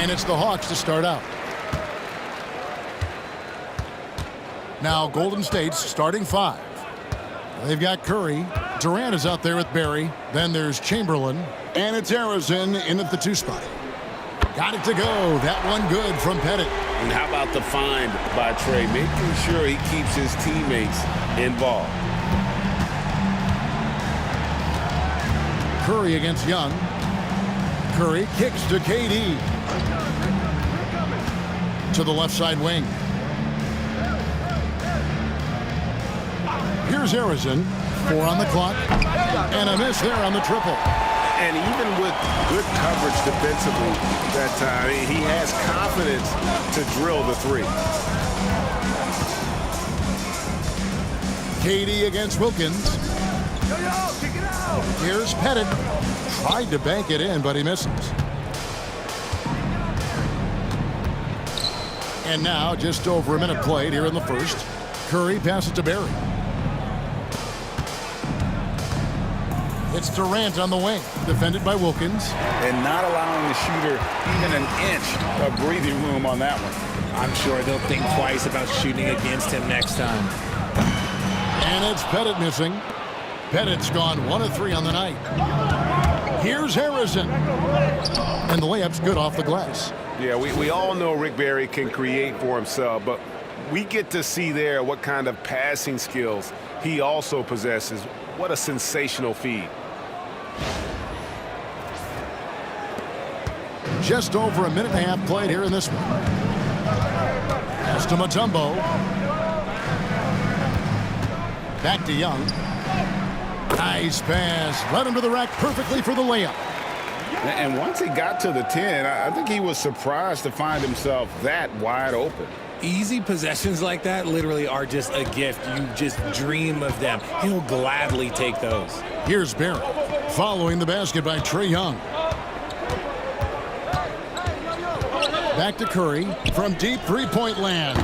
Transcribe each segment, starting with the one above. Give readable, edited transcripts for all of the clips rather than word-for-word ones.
And it's the Hawks to start out. Now Golden State's starting five. They've got Curry. Durant is out there with Barry. Then there's Chamberlain. And it's Harrison in at the 2 spot. Got it to go. That one good from Pettit. And how about the find by Trey, making sure he keeps his teammates involved. Curry against Young. Curry kicks to KD. To the left side wing. Here's Harrison. 4 on the clock. And a miss there on the triple. And even with good coverage defensively that time, he has confidence to drill the 3. KD against Wilkins. Here's Pettit. Tried to bank it in, but he misses. And now, just over a minute played here in the first. Curry passes to Barry. It's Durant on the wing, defended by Wilkins. And not allowing the shooter even an inch of breathing room on that one. I'm sure they'll think twice about shooting against him next time. And it's Pettit missing. Pettit's gone 1 of 3 on the night. Here's Harrison. And the layup's good off the glass. Yeah, we all know Rick Barry can create for himself, but we get to see there what kind of passing skills he also possesses. What a sensational feed. Just over a minute and a half played here in this one. Pass to Mutombo. Back to Young. Nice pass. Led him to the rack perfectly for the layup. And once he got to the 10, I think he was surprised to find himself that wide open. Easy possessions like that literally are just a gift. You just dream of them. He'll gladly take those. Here's Barry. Following the basket by Trae Young. Back to Curry from deep three-point land.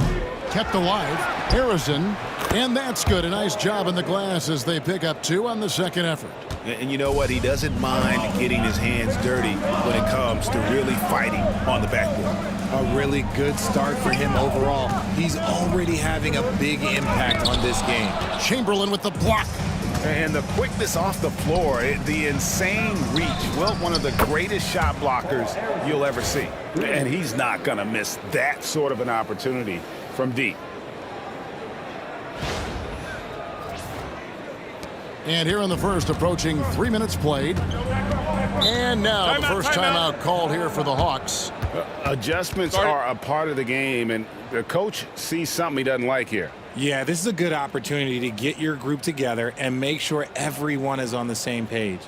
Kept alive. Harrison. And that's good. A nice job in the glass as they pick up 2 on the second effort. And you know what? He doesn't mind getting his hands dirty when it comes to really fighting on the backboard. A really good start for him overall. He's already having a big impact on this game. Chamberlain with the block. And the quickness off the floor, the insane reach. Well, one of the greatest shot blockers you'll ever see. And he's not going to miss that sort of an opportunity from deep. And here in the first, approaching 3 minutes played. And now the first timeout called here for the Hawks. Adjustments are a part of the game, and the coach sees something he doesn't like here. Yeah, this is a good opportunity to get your group together and make sure everyone is on the same page.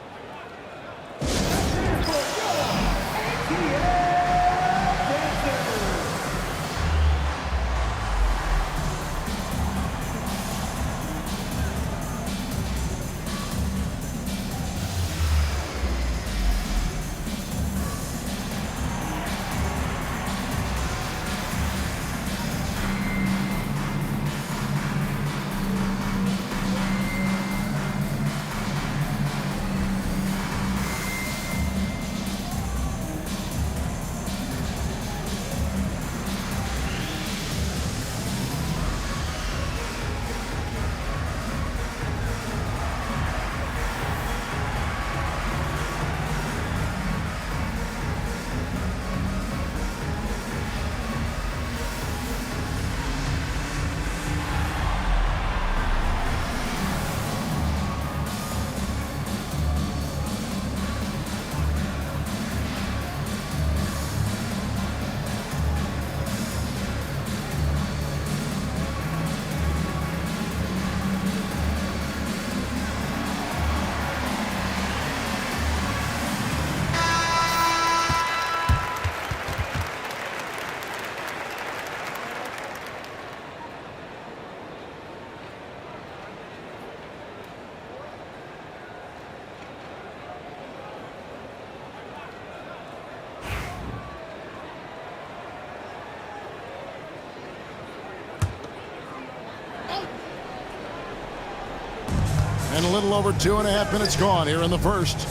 And a little over 2.5 minutes gone here in the first.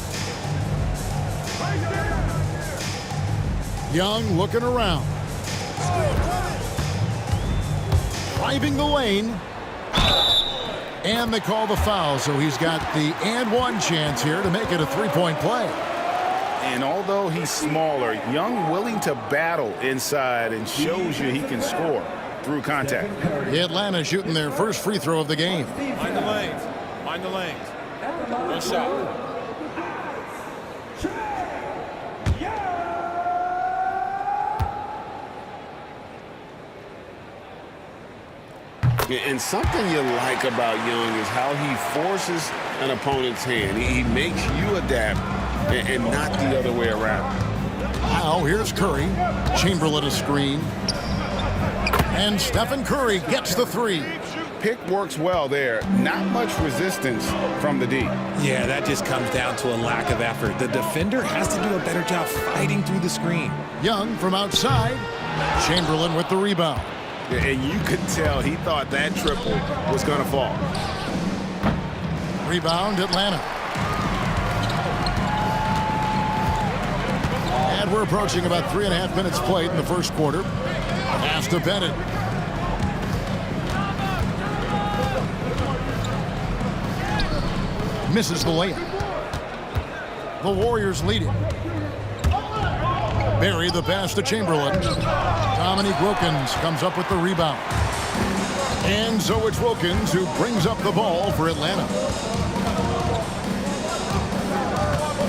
Young looking around. Driving the lane. And they call the foul, so he's got the and one chance here to make it a three-point play. And although he's smaller, Young willing to battle inside and shows you he can score through contact. Atlanta shooting their first free throw of the game. Mind the lanes. Mind the lanes. No shot. And something you like about Young is how he forces an opponent's hand. He makes you adapt and not the other way around. Now here's Curry. Chamberlain a screen. And Stephen Curry gets the three. Pick works well there. Not much resistance from the D. Yeah, that just comes down to a lack of effort. The defender has to do a better job fighting through the screen. Young from outside. Chamberlain with the rebound. And you could tell he thought that triple was going to fall. Rebound, Atlanta. And we're approaching about 3.5 minutes played in the first quarter. Pass to Bennett. Misses the layup. The Warriors lead it. Barry the pass to Chamberlain. Dominique Wilkins comes up with the rebound. And so it's Wilkins who brings up the ball for Atlanta.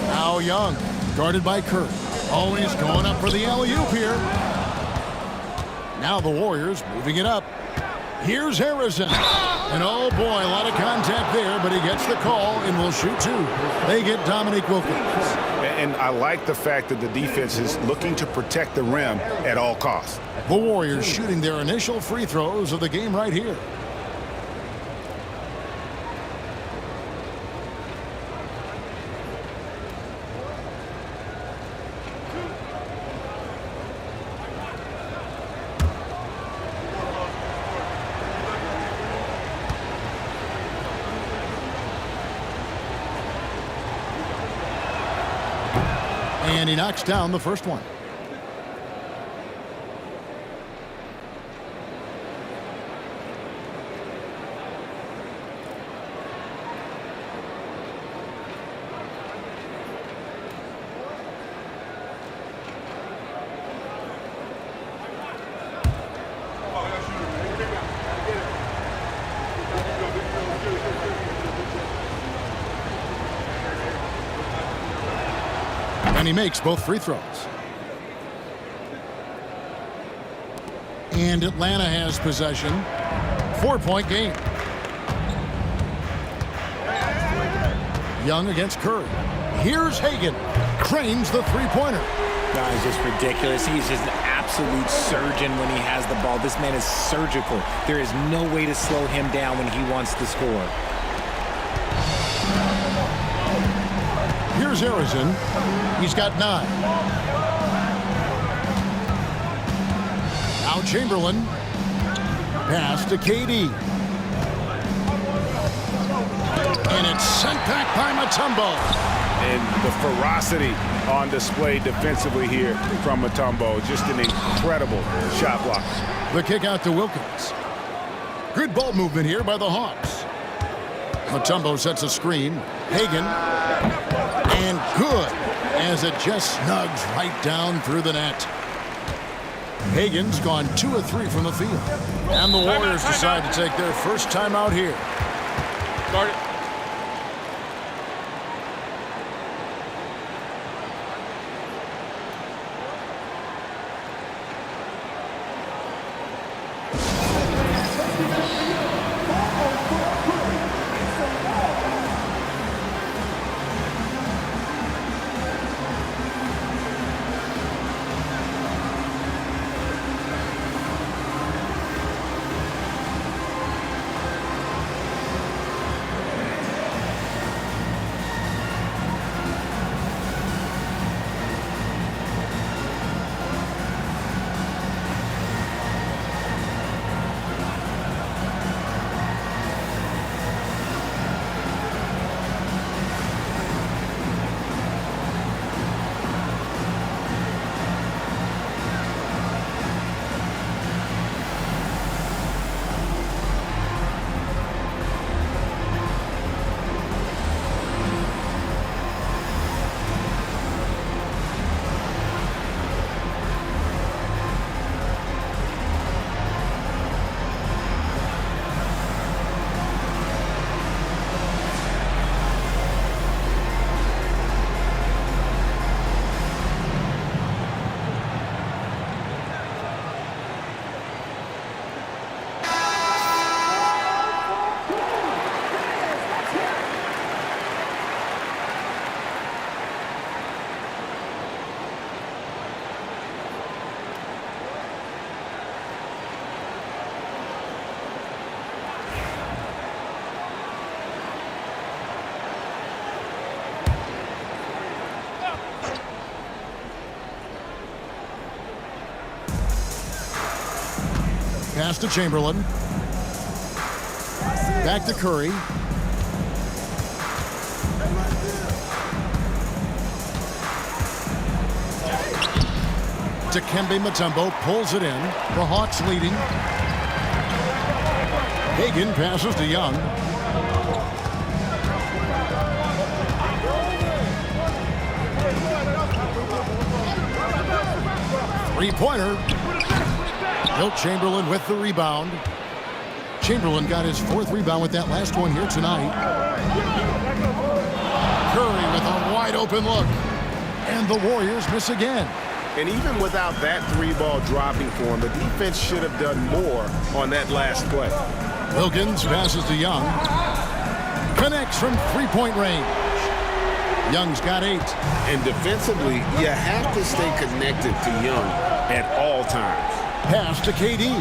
Now Young, guarded by Curry. Always going up for the alley-oop here. Now the Warriors moving it up. Here's Harrison. And oh boy, a lot of contact there, but he gets the call and will shoot two. They get Dominique Wilkins. And I like the fact that the defense is looking to protect the rim at all costs. The Warriors shooting their initial free throws of the game right here. And he knocks down the first one. And he makes both free throws. And Atlanta has possession. 4-point game. Young against Curry. Here's Hagan. Cranes the three-pointer. No, it's just ridiculous. He's just an absolute surgeon when he has the ball. This man is surgical. There is no way to slow him down when he wants to score. Here's Harrison. He's got 9. Now Chamberlain. Pass to KD. And it's sent back by Mutombo. And the ferocity on display defensively here from Mutombo. Just an incredible shot block. The kick out to Wilkins. Good ball movement here by the Hawks. Mutombo sets a screen. Hagan. And good, as it just snugs right down through the net. Hagan's gone 2 of 3 from the field. And the Warriors decide to take their first timeout here. Guard it. pass to Chamberlain. Back to Curry. Dikembe Mutombo pulls it in. The Hawks leading. Hagan passes to Young. Three-pointer. Wilt Chamberlain with the rebound. Chamberlain got his 4th rebound with that last one here tonight. Curry with a wide-open look. And the Warriors miss again. And even without that 3-ball dropping for him, the defense should have done more on that last play. Wilkins passes to Young. Connects from 3-point range. Young's got 8. And defensively, you have to stay connected to Young at all times. Pass to KD.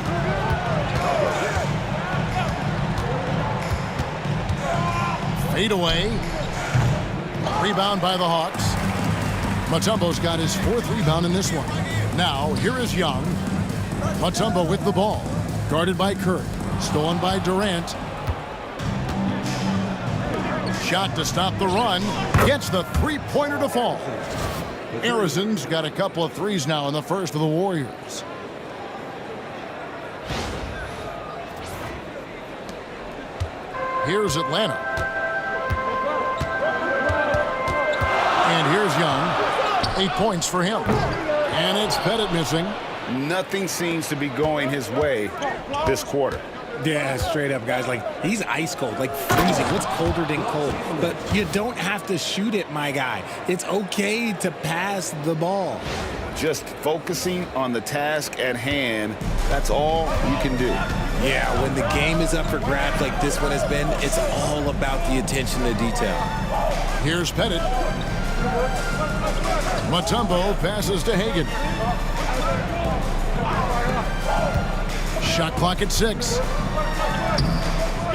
Fade away. Rebound by the Hawks. Mutombo's got his 4th rebound in this one. Now, here is Young. Mutombo with the ball. Guarded by Curry. Stolen by Durant. Shot to stop the run. Gets the 3-pointer to fall. Arizon's got a couple of threes now in the first of the Warriors. Here's Atlanta. And here's Young. 8 points for him. And it's Pettit missing. Nothing seems to be going his way this quarter. Yeah, straight up, guys. Like, he's ice cold, like freezing. What's colder than cold? But you don't have to shoot it, my guy. It's okay to pass the ball. Just focusing on the task at hand, that's all you can do. Yeah, when the game is up for grabs like this one has been, it's all about the attention to detail. Here's Pettit. Mutombo passes to Hagan. Shot clock at 6.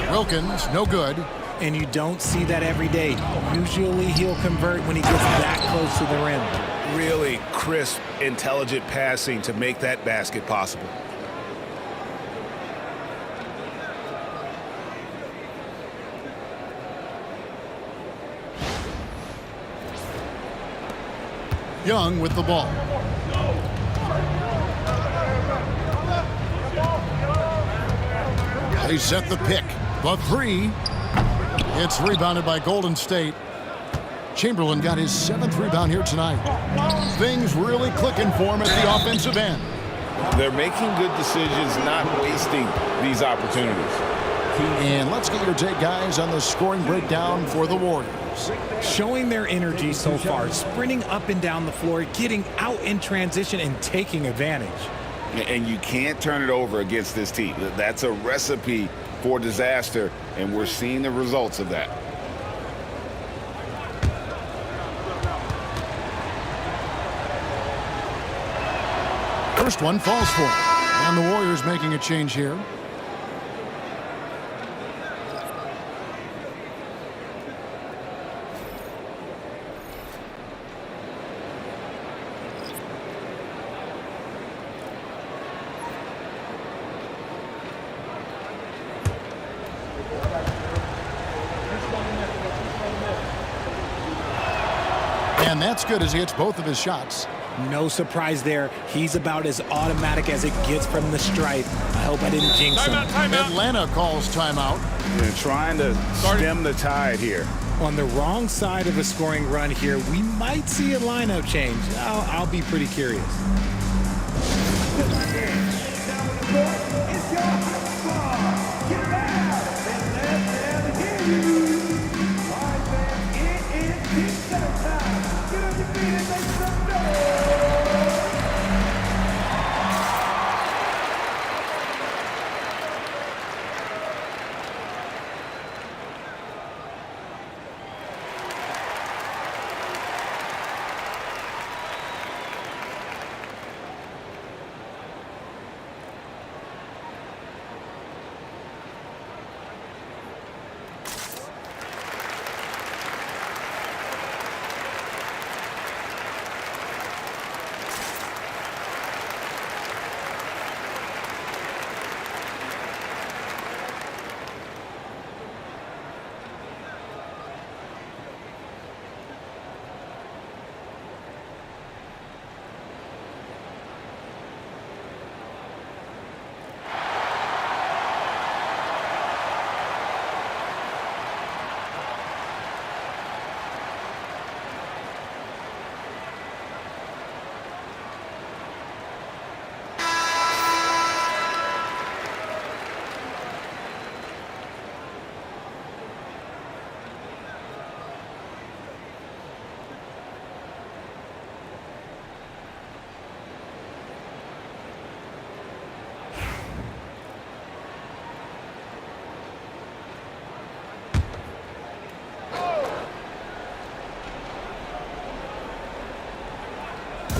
Wilkins, no good. And you don't see that every day. Usually he'll convert when he gets that close to the rim. Really crisp, intelligent passing to make that basket possible. Young with the ball. They set the pick. The 3. It's rebounded by Golden State. Chamberlain got his 7th rebound here tonight. Things really clicking for him at the offensive end. They're making good decisions, not wasting these opportunities. And let's get your take, guys, on the scoring breakdown for the Warriors. Showing their energy so far, sprinting up and down the floor, getting out in transition, and taking advantage. And you can't turn it over against this team. That's a recipe for disaster, and we're seeing the results of that. First one falls for him. And the Warriors making a change here. And that's good as he hits both of his shots. No surprise there. He's about as automatic as it gets from the stripe. I hope I didn't jinx him. Atlanta calls timeout. They're trying to stem the tide here. On the wrong side of a scoring run here, we might see a lineup change. I'll be pretty curious.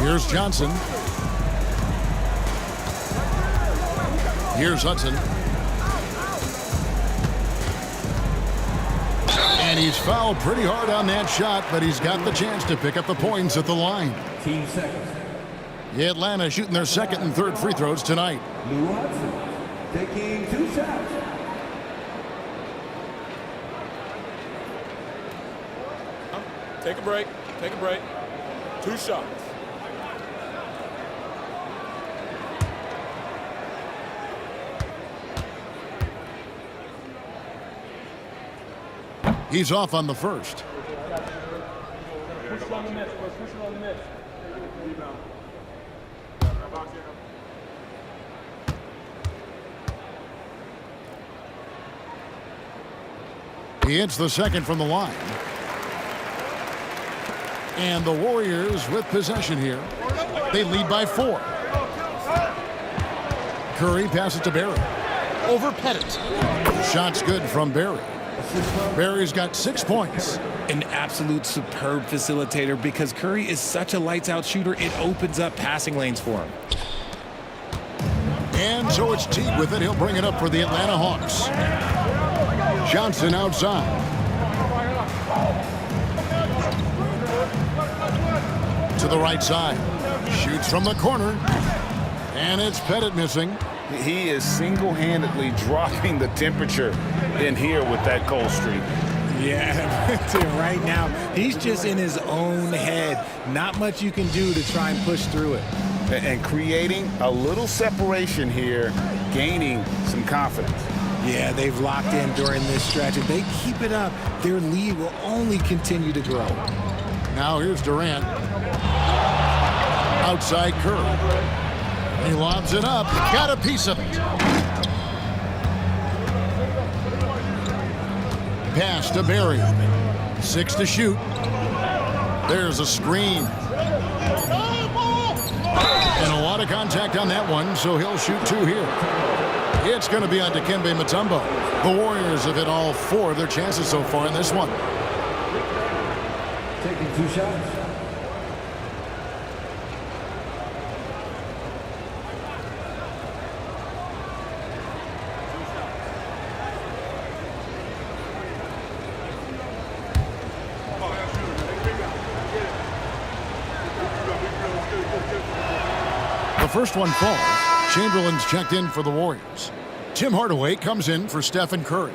Here's Johnson. Here's Hudson. And he's fouled pretty hard on that shot, but he's got the chance to pick up the points at the line. Team seconds. Atlanta shooting their second and third free throws tonight. Lou Hudson taking 2 shots. Take a break. Take a break. 2 shots. He's off on the first. Push it on the miss. Push it on the miss. He hits the second from the line. And the Warriors with possession here. They lead by 4. Curry passes to Barry. Over Pettit. Shot's good from Barry. Barry's got 6 points. An absolute superb facilitator because Curry is such a lights-out shooter. It opens up passing lanes for him. And so it's Teague with it. He'll bring it up for the Atlanta Hawks. Johnson outside. To the right side. Shoots from the corner. And it's Pettit missing. He is single-handedly dropping the temperature in here with that cold streak. Yeah, right now, he's just in his own head. Not much you can do to try and push through it. And creating a little separation here, gaining some confidence. Yeah, they've locked in during this stretch. If they keep it up, their lead will only continue to grow. Now here's Durant. Outside Curry. He lobs it up. Got a piece of it. Pass to Barry. 6 to shoot. There's a screen. And a lot of contact on that one, so he'll shoot 2 here. It's going to be on Dikembe Mutombo. The Warriors have hit all 4 of their chances so far in this one. Taking 2 shots. The first one falls. Chamberlain's checked in for the Warriors. Tim Hardaway comes in for Stephen Curry.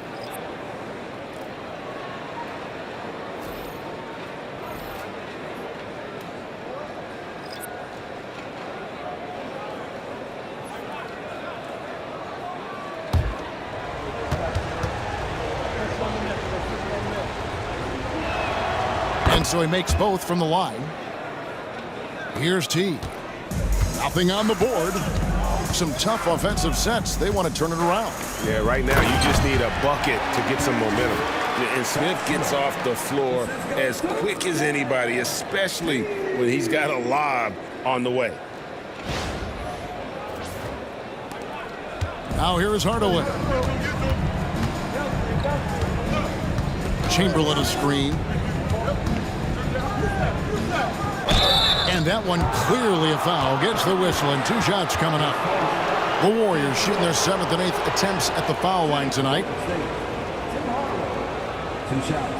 And so he makes both from the line. Here's T. Nothing on the board. Some tough offensive sets. They want to turn it around. Yeah, right now you just need a bucket to get some momentum. And Smith gets off the floor as quick as anybody, especially when he's got a lob on the way. Now here is Hardaway. Chamberlain a screen. And that one clearly a foul. Gets the whistle and 2 shots coming up. The Warriors shooting their 7th and 8th attempts at the foul line tonight. 2 shots.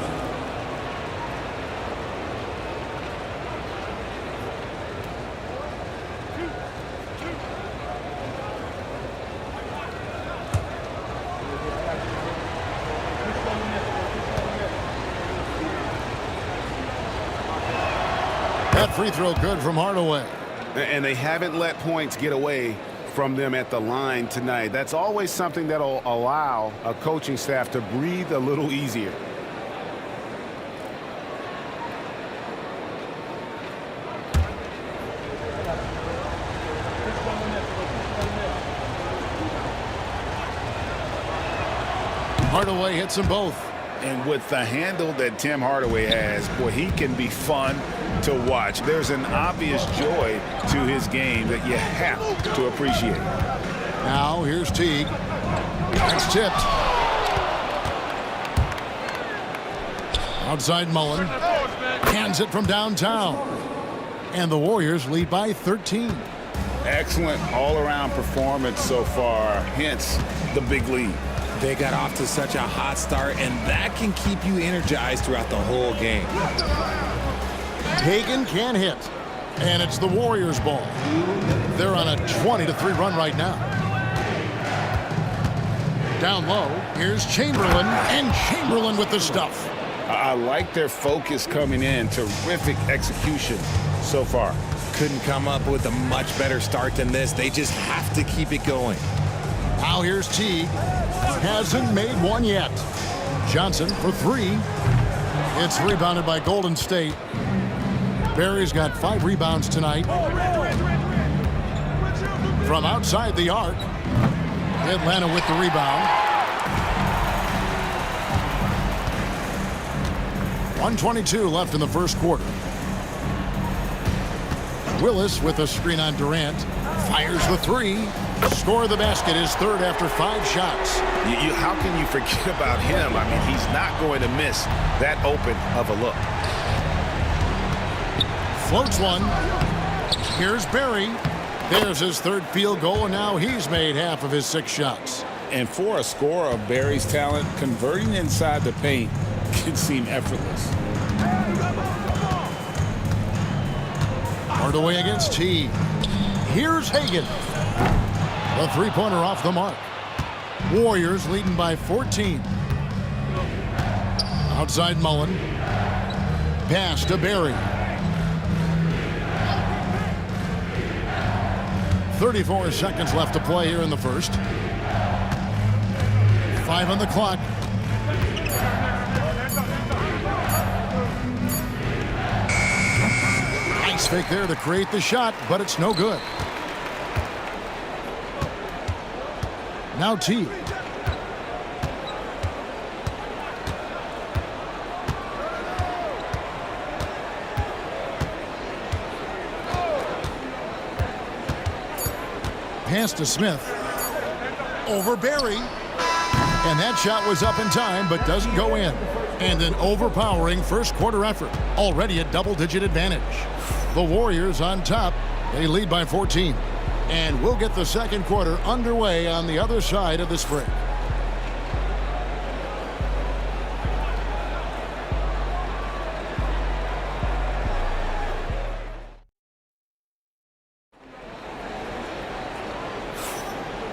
That free throw good from Hardaway. And they haven't let points get away from them at the line tonight. That's always something that'll allow a coaching staff to breathe a little easier. Hardaway hits them both. And with the handle that Tim Hardaway has, boy, he can be fun to watch. There's an obvious joy to his game that you have to appreciate. Now here's Teague. That's tipped. Outside Mullen. Hands it from downtown. And the Warriors lead by 13. Excellent all-around performance so far, hence the big lead. They got off to such a hot start, and that can keep you energized throughout the whole game. Hagan can't hit. And it's the Warriors' ball. They're on a 20-3 run right now. Down low, here's Chamberlain, and Chamberlain with the stuff. I like their focus coming in. Terrific execution so far. Couldn't come up with a much better start than this. They just have to keep it going. Now here's Teague. Hasn't made one yet. Johnson for three. It's rebounded by Golden State. Barry's got 5 rebounds tonight. From outside the arc, Atlanta with the rebound. 1:22 left in the first quarter. Willis with a screen on Durant. Fires the three. Score of the basket, his third after 5 shots. How can you forget about him? I mean, he's not going to miss that open of a look. Floats one. Here's Barry. There's his third field goal, and now he's made half of his 6 shots. And for a scorer of Barry's talent, converting inside the paint can seem effortless. Hardaway against T. Here's Hagan. The three-pointer off the mark. Warriors leading by 14. Outside Mullen. Pass to Barry. 34 seconds left to play here in the first. 5 on the clock. Nice fake there to create the shot, but it's no good. Now T. Pass to Smith. Over Barry. And that shot was up in time, but doesn't go in. And an overpowering first quarter effort. Already a double-digit advantage. The Warriors on top. They lead by 14. And we'll get the second quarter underway on the other side of this break.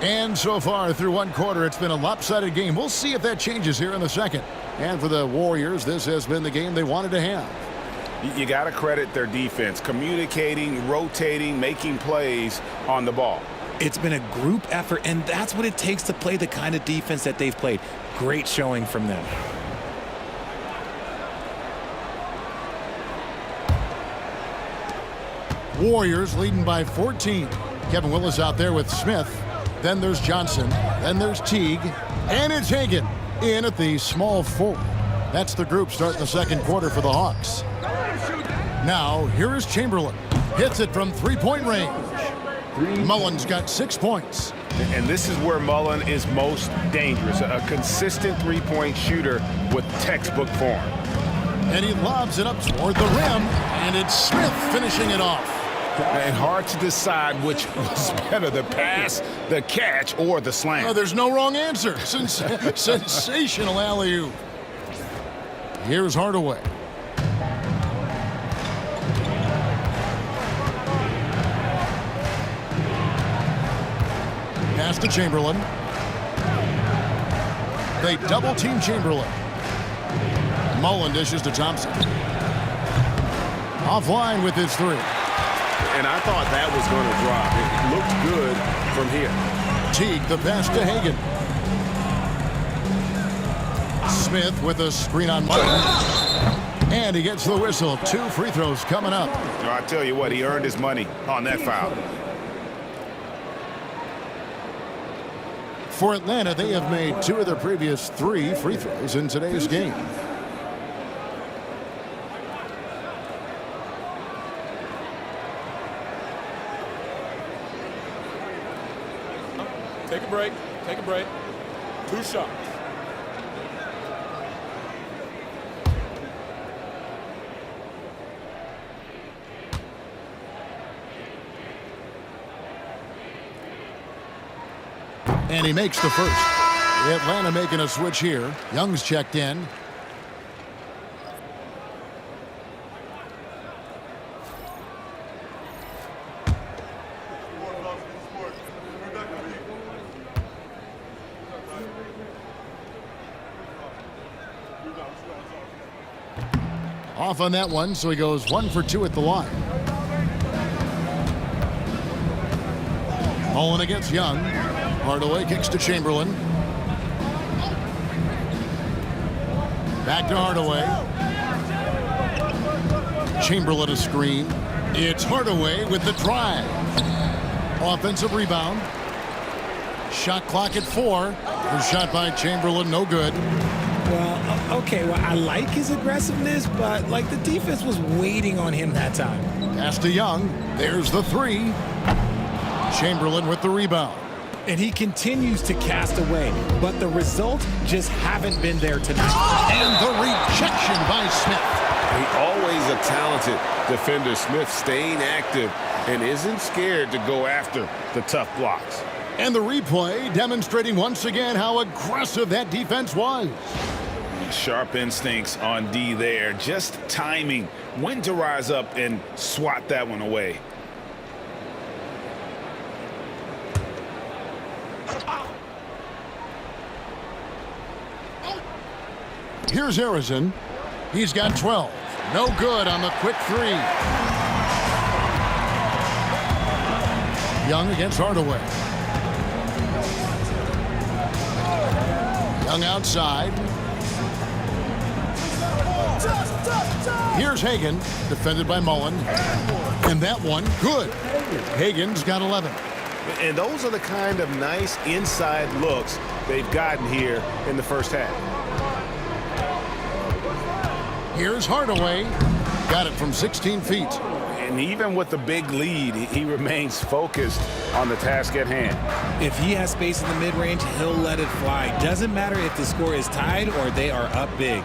And so far through one quarter, it's been a lopsided game. We'll see if that changes here in the second. And for the Warriors, this has been the game they wanted to have. You got to credit their defense, communicating, rotating, making plays on the ball. It's been a group effort, and that's what it takes to play the kind of defense that they've played. Great showing from them. Warriors leading by 14. Kevin Willis out there with Smith. Then there's Johnson. Then there's Teague. And it's Hagan in at the small forward. That's the group starting the second quarter for the Hawks. Now, here is Chamberlain. Hits it from three-point range. Mullen's got 6 points. And this is where Mullen is most dangerous. A consistent three-point shooter with textbook form. And he lobs it up toward the rim. And it's Smith finishing it off. And hard to decide which was better, the pass, the catch, or the slam. Oh, there's no wrong answer. Sensational alley-oop. Here's Hardaway. Pass to Chamberlain. They double-team Chamberlain. Mullen dishes to Thompson. Offline with his three. And I thought that was going to drop. It looked good from here. Teague, the pass to Hagan. Smith with a screen on Mullen. And he gets the whistle. 2 free throws coming up. I tell you what, he earned his money on that foul. For Atlanta, they have made 2 of their previous 3 free throws in today's game. Take a break. Take a break. 2 shots. And he makes the first. Atlanta making a switch here. Young's checked in. Off on that one, so he goes 1 for 2 at the line. Mullen against Young. Hardaway kicks to Chamberlain. Back to Hardaway. Chamberlain a screen. It's Hardaway with the drive. Offensive rebound. Shot clock at 4. The shot by Chamberlain, no good. Well, okay, well, I like his aggressiveness, but, like, the defense was waiting on him that time. Pass to Young. There's the 3. Chamberlain with the rebound. And he continues to cast away, but the results just haven't been there tonight. And the rejection by Smith. He always a talented defender. Smith staying active and isn't scared to go after the tough blocks. And the replay demonstrating once again how aggressive that defense was. Sharp instincts on D there. Just timing when to rise up and swat that one away. Here's Harrison. He's got 12. No good on the quick 3. Young against Hardaway. Young outside. Here's Hagan, defended by Mullen. And that one, good. Hagan's got 11. And those are the kind of nice inside looks they've gotten here in the first half. Here's Hardaway. Got it from 16 feet. And even with the big lead, he remains focused on the task at hand. If he has space in the mid-range, he'll let it fly. Doesn't matter if the score is tied or they are up big.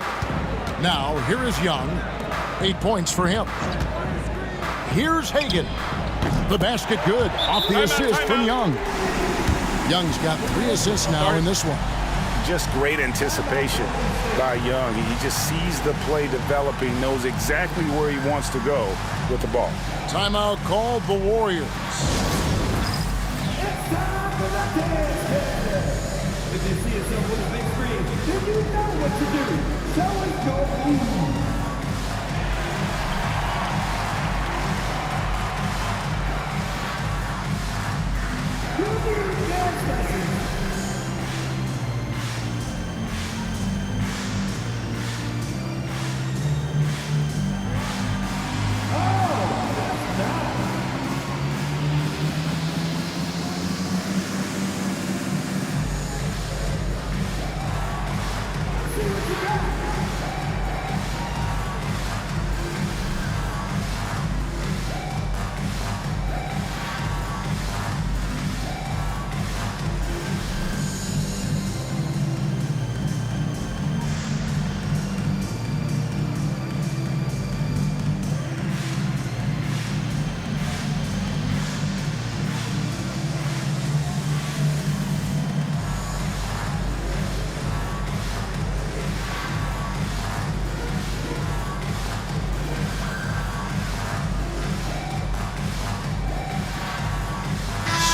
Now, here is Young. 8 points for him. Here's Hagan. The basket good. Off the assist from Young. Young's got 3 assists now in this one. Just great anticipation by Young. He just sees the play developing, knows exactly where he wants to go with the ball. Timeout called the Warriors. It's time for the dance. If you see yourself on the big screen, then you know what to do. Show us your move. You need dance lessons.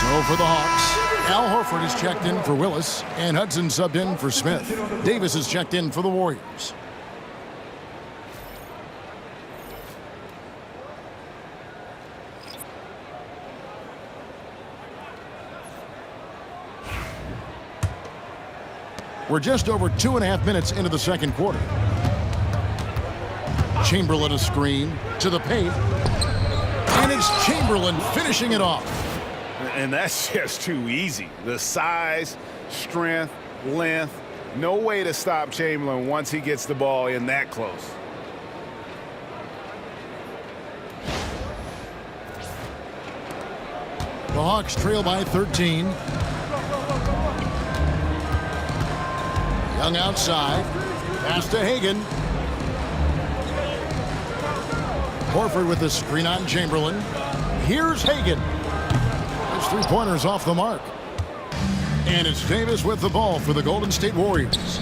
So for the Hawks, Al Horford is checked in for Willis, and Hudson subbed in for Smith. Davis is checked in for the Warriors. We're just over 2.5 minutes into the second quarter. Chamberlain a screen to the paint. And it's Chamberlain finishing it off. And that's just too easy. The size, strength, length, no way to stop Chamberlain once he gets the ball in that close. The Hawks trail by 13. Young outside. Pass to Hagan. Horford with the screen on Chamberlain. Here's Hagan. His 3-pointers off the mark. And it's Davis with the ball for the Golden State Warriors.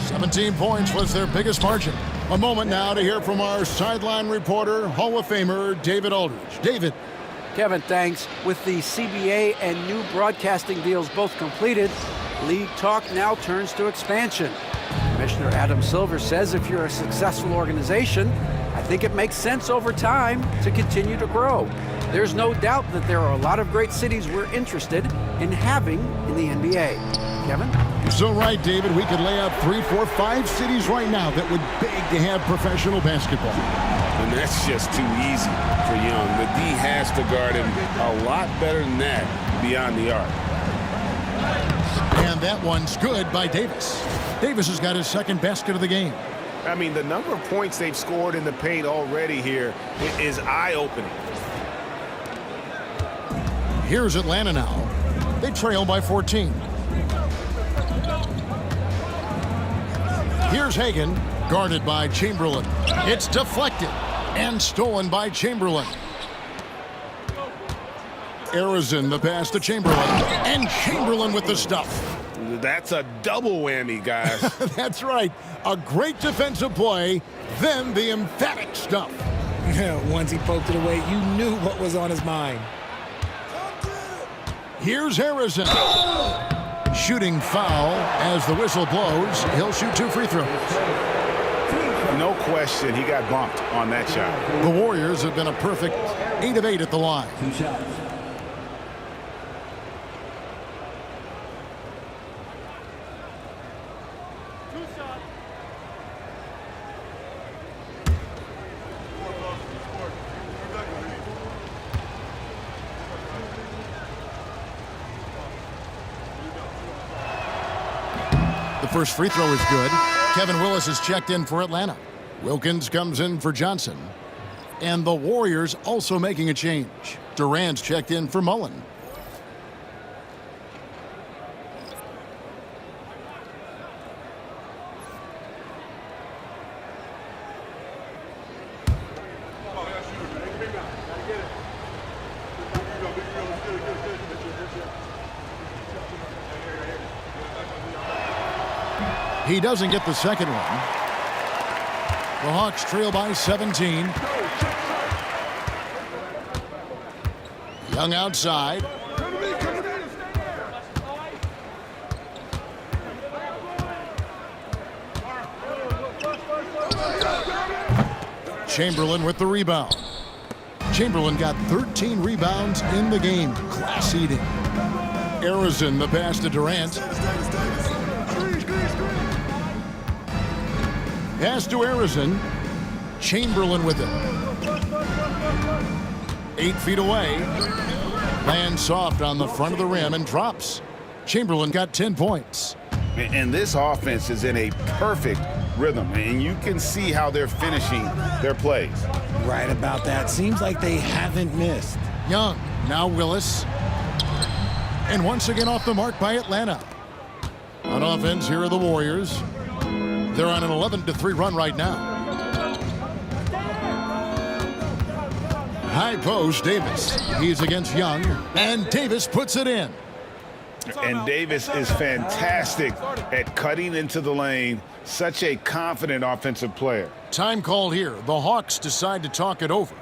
17 points was their biggest margin. A moment now to hear from our sideline reporter, Hall of Famer David Aldridge. David. Kevin, thanks. With the CBA and new broadcasting deals both completed, league talk now turns to expansion. Commissioner Adam Silver says if you're a successful organization, I think it makes sense over time to continue to grow. There's no doubt that there are a lot of great cities we're interested in having in the NBA. Kevin? You're so right, David. We could lay out 3, 4, 5 cities right now that would beg to have professional basketball. And that's just too easy for Young. The D has to guard him a lot better than that beyond the arc. And that one's good by Davis. Davis has got his second basket of the game. I mean, the number of points they've scored in the paint already here is eye-opening. Here's Atlanta now. They trail by 14. Here's Hagan, guarded by Chamberlain. It's deflected and stolen by Chamberlain. Arizin, the pass to Chamberlain. And Chamberlain with the stuff. That's a double whammy, guys. That's right. A great defensive play, then the emphatic stuff. Once he poked it away, you knew what was on his mind. Here's Harrison. Shooting foul as the whistle blows. He'll shoot 2 free throws. No question, he got bumped on that shot. The Warriors have been a perfect 8 of 8 at the line. 2 shots. The first free throw is good. Kevin Willis is checked in for Atlanta. Wilkins comes in for Johnson. And the Warriors also making a change. Durant's checked in for Mullen. He doesn't get the second one. The Hawks trail by 17. Young outside. Chamberlain with the rebound. Chamberlain got 13 rebounds in the game. Class eating. Arizin, the pass to Durant. Pass to Arizin. Chamberlain with it. 8 feet away. Lands soft on the front of the rim and drops. Chamberlain got 10 points. And this offense is in a perfect rhythm, and you can see how they're finishing their plays. Right about that. Seems like they haven't missed. Young, now Willis. And once again off the mark by Atlanta. On offense, here are the Warriors. They're on an 11-3 run right now. High post, Davis. He's against Young, and Davis puts it in. And Davis is fantastic at cutting into the lane. Such a confident offensive player. Time called here. The Hawks decide to talk it over.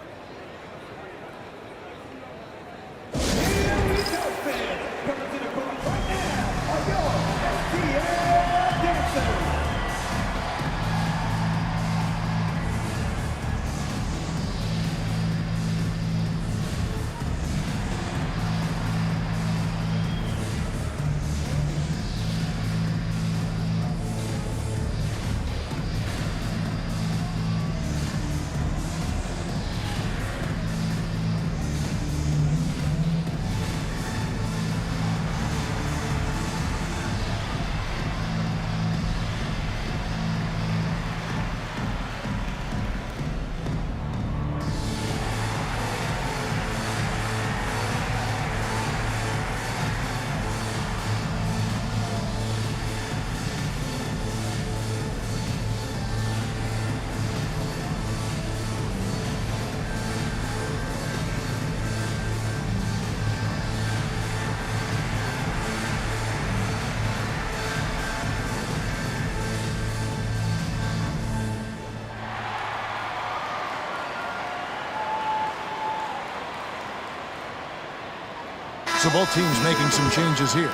So both teams making some changes here.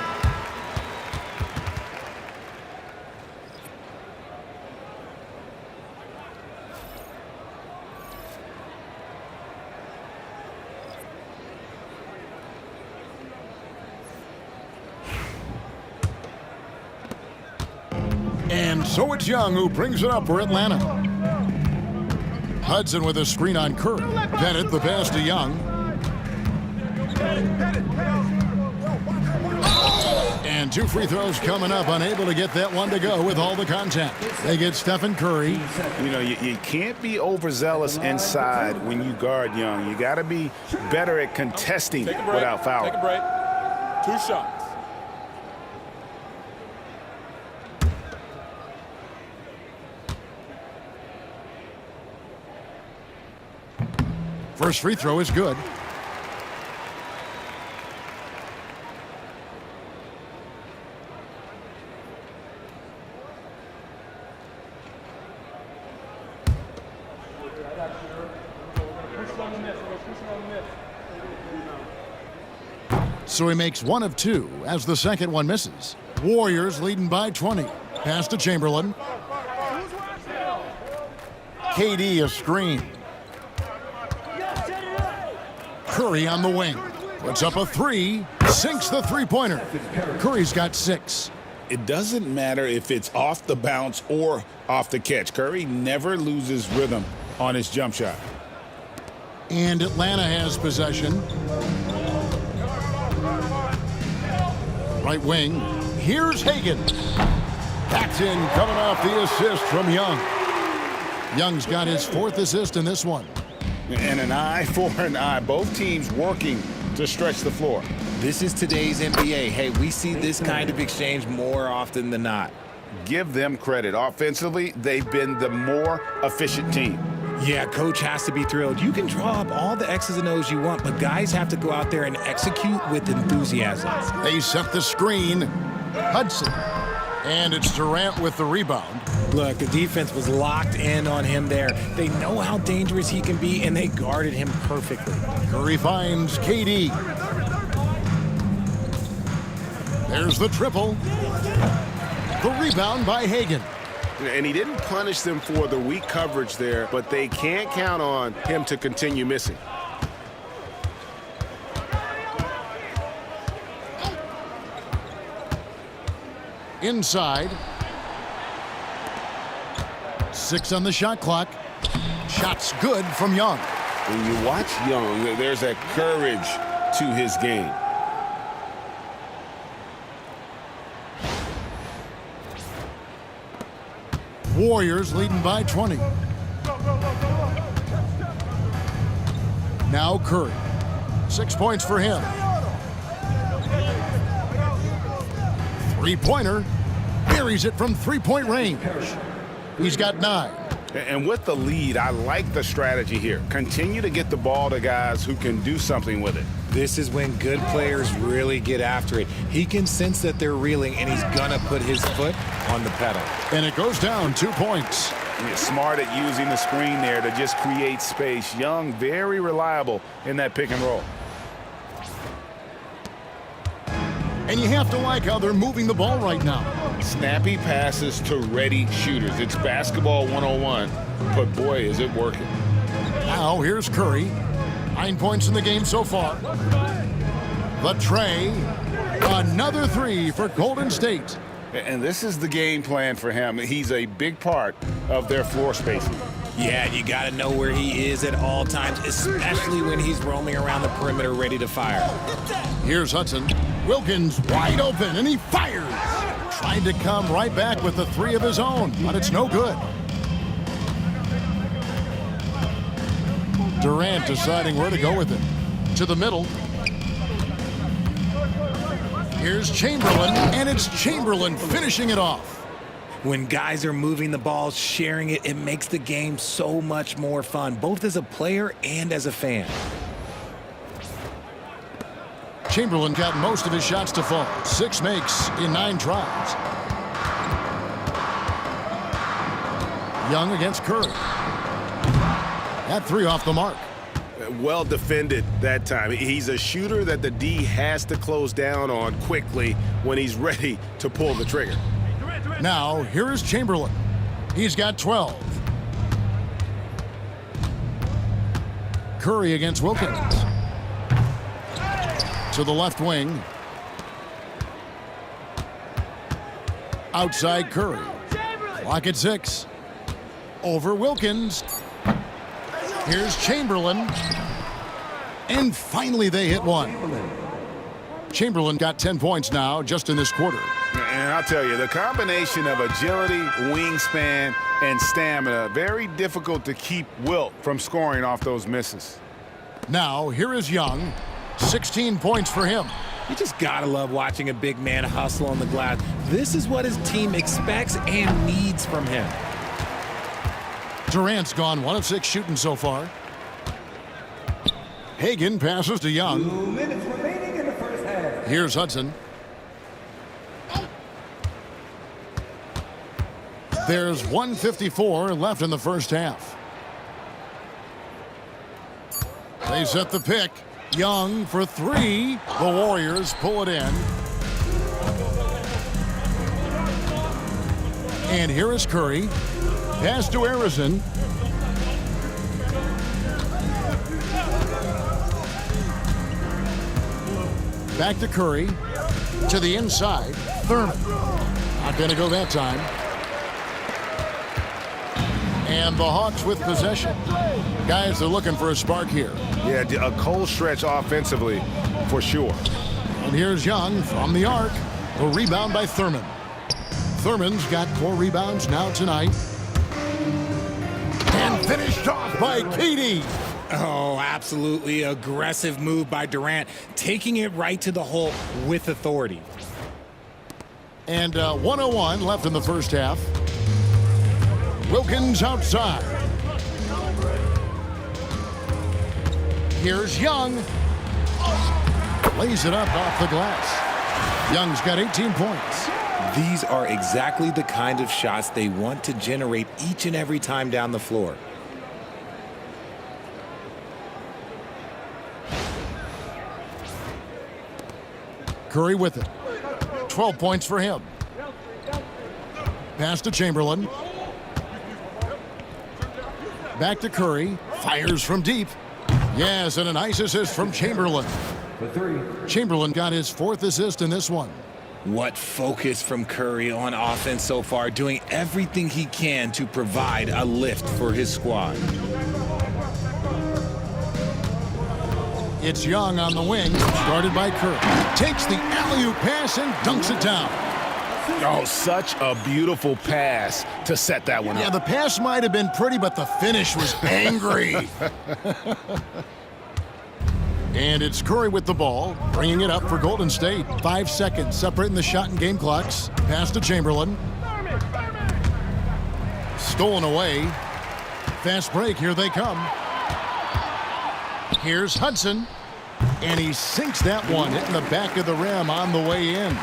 And so it's Young who brings it up for Atlanta. Hudson with a screen on Curry. Bennett the pass to Young. And 2 free throws coming up, unable to get that one to go with all the contact. They get Stephen Curry. You know, you can't be overzealous inside when you guard Young. You got to be better at contesting Take a break. without fouling. Take a break. 2 shots. First free throw is good. So he makes 1 of 2 as the second one misses. Warriors leading by 20. Pass to Chamberlain. KD a screen. Curry on the wing. Puts up a 3. Sinks the three-pointer. Curry's got 6. It doesn't matter if it's off the bounce or off the catch. Curry never loses rhythm on his jump shot. And Atlanta has possession. Right wing. Here's Hagan. Paxton coming off the assist from Young. Young's got his 4th assist in this one. And an eye for an eye. Both teams working to stretch the floor. This is today's NBA. Hey, we see this kind of exchange more often than not. Give them credit. Offensively, they've been the more efficient team. Yeah, coach has to be thrilled. You can draw up all the X's and O's you want, but guys have to go out there and execute with enthusiasm. They set the screen. Hudson. And it's Durant with the rebound. Look, the defense was locked in on him there. They know how dangerous he can be, and they guarded him perfectly. Curry finds KD. There's the triple. The rebound by Hagan. And he didn't punish them for the weak coverage there, but they can't count on him to continue missing. Inside. 6 on the shot clock. Shot's good from Young. When you watch Young, there's that courage to his game. Warriors leading by 20. Now Curry. 6 points for him. Three-pointer. Buries it from three-point range. He's got 9. And with the lead, I like the strategy here. Continue to get the ball to guys who can do something with it. This is when good players really get after it. He can sense that they're reeling, and he's going to put his foot on the pedal. And it goes down 2 points. He's smart at using the screen there to just create space. Young, very reliable in that pick and roll. And you have to like how they're moving the ball right now. Snappy passes to ready shooters. It's basketball 101, but boy, is it working. Now here's Curry. 9 points in the game so far. The tray. Another 3 for Golden State. And this is the game plan for him. He's a big part of their floor spacing. Yeah, you got to know where he is at all times, especially when he's roaming around the perimeter ready to fire. Here's Hudson. Wilkins wide open, and he fires. Trying to come right back with the 3 of his own, but it's no good. Durant deciding where to go with it. To the middle. Here's Chamberlain, and it's Chamberlain finishing it off. When guys are moving the ball, sharing it, it makes the game so much more fun, both as a player and as a fan. Chamberlain got most of his shots to fall. 6 makes in 9 tries. Young against Curry. That 3 off the mark. Well defended that time. He's a shooter that the D has to close down on quickly when he's ready to pull the trigger. Now, here is Chamberlain. He's got 12. Curry against Wilkins. To the left wing. Outside Curry. Clock at 6. Over Wilkins. Here's Chamberlain. And finally they hit one. Chamberlain got 10 points now just in this quarter. And I'll tell you, the combination of agility, wingspan, and stamina, very difficult to keep Wilt from scoring off those misses. Now, here is Young. 16 points for him. You just gotta love watching a big man hustle on the glass. This is what his team expects and needs from him. Durant's gone 1 of 6 shooting so far. Hagan passes to Young. 2 minutes remaining in the first half. Here's Hudson. There's 1:54 left in the first half. They set the pick. Young for 3. The Warriors pull it in. And here is Curry. Pass to Harrison. Back to Curry. To the inside. Thurman. Not going to go that time. And the Hawks with possession. Guys, they're looking for a spark here. Yeah, a cold stretch offensively for sure. And here's Young from the arc. A rebound by Thurman. Thurman's got 4 rebounds now tonight. And finished off by Katie. Oh, absolutely aggressive move by Durant, taking it right to the hole with authority. And 1:01 left in the first half. Wilkins outside. Here's Young. Lays it up off the glass. Young's got 18 points. These are exactly the kind of shots they want to generate each and every time down the floor. Curry with it. 12 points for him. Pass to Chamberlain. Back to Curry. Fires from deep. Yes, and a nice assist from Chamberlain. For 3. Chamberlain got his 4th assist in this one. What focus from Curry on offense so far, doing everything he can to provide a lift for his squad. It's Young on the wing, guarded by Curry. Takes the alley-oop pass and dunks it down. Oh, such a beautiful pass to set that one Yeah, up. the pass might have been pretty, but the finish was angry. And it's Curry with the ball, bringing it up for Golden State. 5 seconds separating the shot and game clocks. Pass to Chamberlain. Stolen away. Fast break, here they come. Here's Hudson. And he sinks that one, hitting the back of the rim on the way in.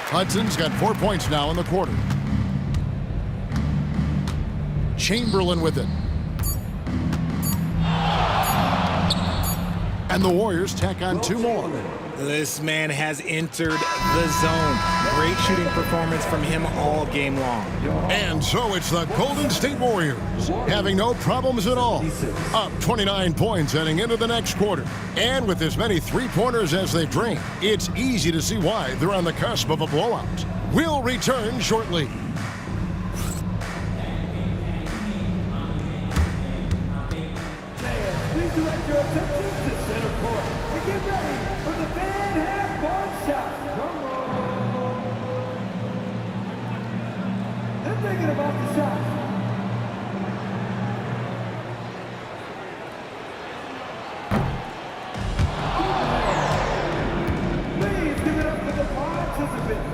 Hudson's got 4 points now in the quarter. Chamberlain with it. And the Warriors tack on 2 more. This man has entered the zone. Great shooting performance from him all game long. And so it's the Golden State Warriors, having no problems at all. Up 29 points heading into the next quarter. And with as many 3-pointers as they've drained, it's easy to see why they're on the cusp of a blowout. We'll return shortly. Please direct your attention to center court and get ready for the Van Half-Court shot. They're thinking about the shot. Please give it up for the participants.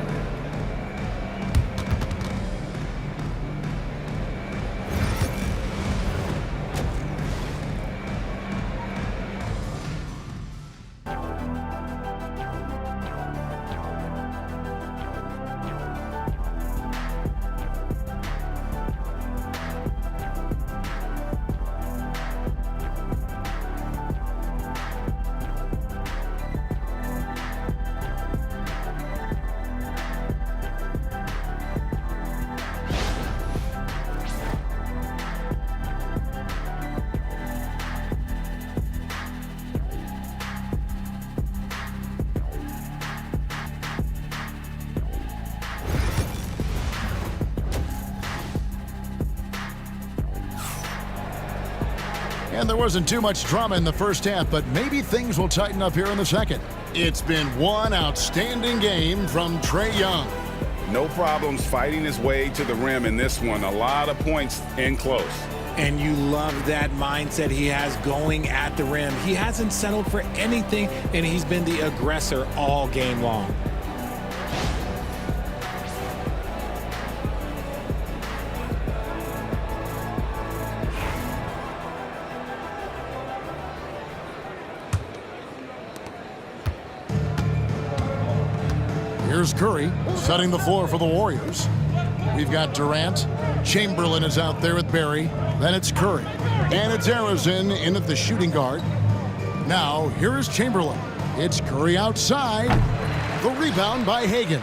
And there wasn't too much drama in the first half, but maybe things will tighten up here in the second. It's been one outstanding game from Trae Young. No problems fighting his way to the rim in this one. A lot of points in close. And you love that mindset he has going at the rim. He hasn't settled for anything, and he's been the aggressor all game long. Here's Curry setting the floor for the Warriors. We've got Durant. Chamberlain is out there with Barry. Then it's Curry. And it's Arizin in at the shooting guard. Now, here is Chamberlain. It's Curry outside. The rebound by Hagan.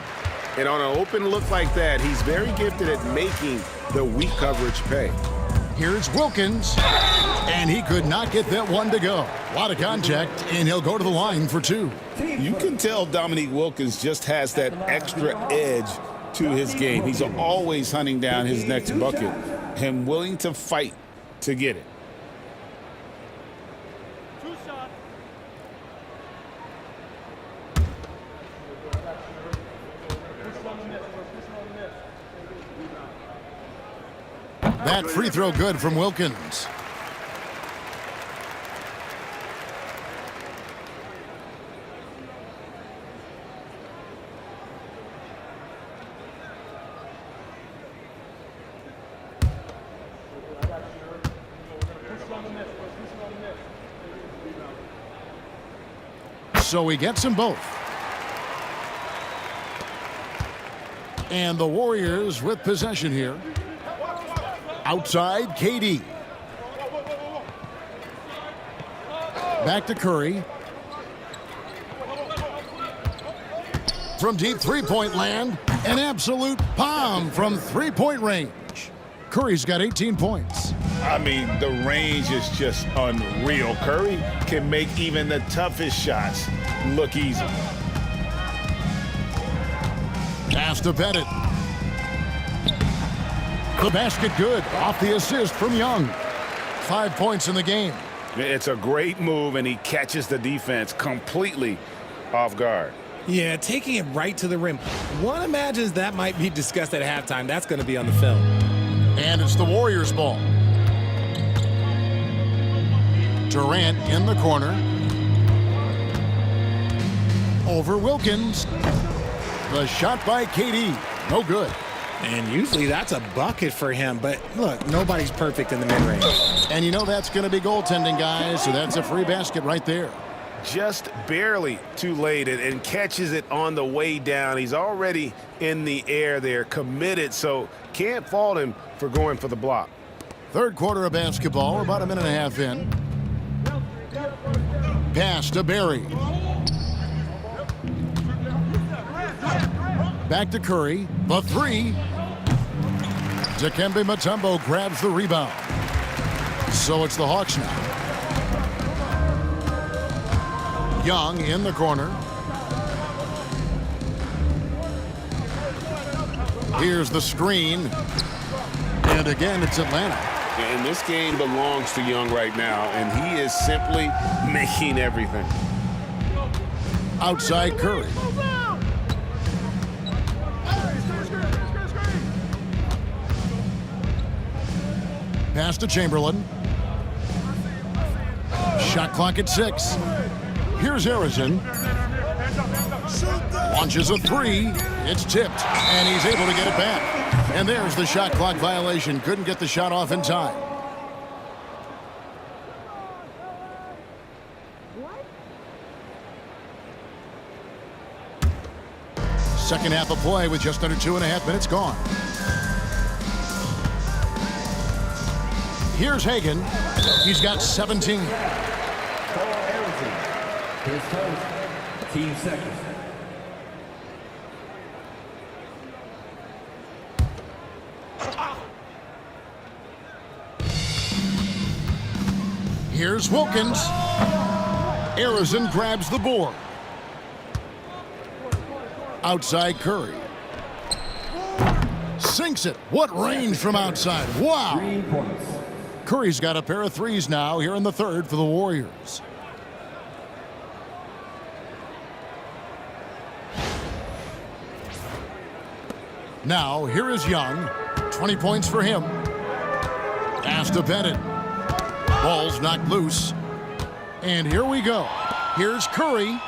And on an open look like that, he's very gifted at making the weak coverage pay. Here's Wilkins. And he could not get that one to go. A lot of contact, and he'll go to the line for two. You can tell Dominique Wilkins just has that extra edge to his game. He's always hunting down his next bucket and willing to fight to get it. That free throw good from Wilkins. So he gets them both. And the Warriors with possession here. Outside, KD. Back to Curry. From deep three-point land, an absolute bomb from three-point range. Curry's got 18 points. I mean, the range is just unreal. Curry can make even the toughest shots look easy. Pass to Pettit. The basket good off the assist from Young. 5 points in the game. It's a great move, and he catches the defense completely off guard. Yeah, taking it right to the rim. One imagines that might be discussed at halftime. That's going to be on the film. And it's the Warriors' ball. Durant in the corner. Over Wilkins. The shot by KD. No good. And usually that's a bucket for him. But look, nobody's perfect in the mid-range. And you know that's going to be goaltending, guys. So that's a free basket right there. Just barely too late and catches it on the way down. He's already in the air there, committed, so can't fault him for going for the block. Third quarter of basketball. We're about a minute and a half in. Pass to Barry. Back to Curry. The three. Dikembe Mutombo grabs the rebound. So it's the Hawks now. Young in the corner. Here's the screen. And again, it's Atlanta. And this game belongs to Young right now, and he is simply making everything. Outside Curry. Pass to Chamberlain. Shot clock at 6. Here's Arizin. Launches a three. It's tipped, and he's able to get it back. And there's the shot clock violation. Couldn't get the shot off in time. Second half of play with just under 2.5 minutes gone. Here's Hagan. He's got 17. His first, team second. Here's Wilkins. Arizin grabs the board. Outside Curry. Sinks it. What range from outside. Wow. 3 points. Curry's got a pair of threes now here in the third for the Warriors. Now, here is Young. 20 points for him. Pass to Bennett. Ball's knocked loose. And here we go. Here's Curry.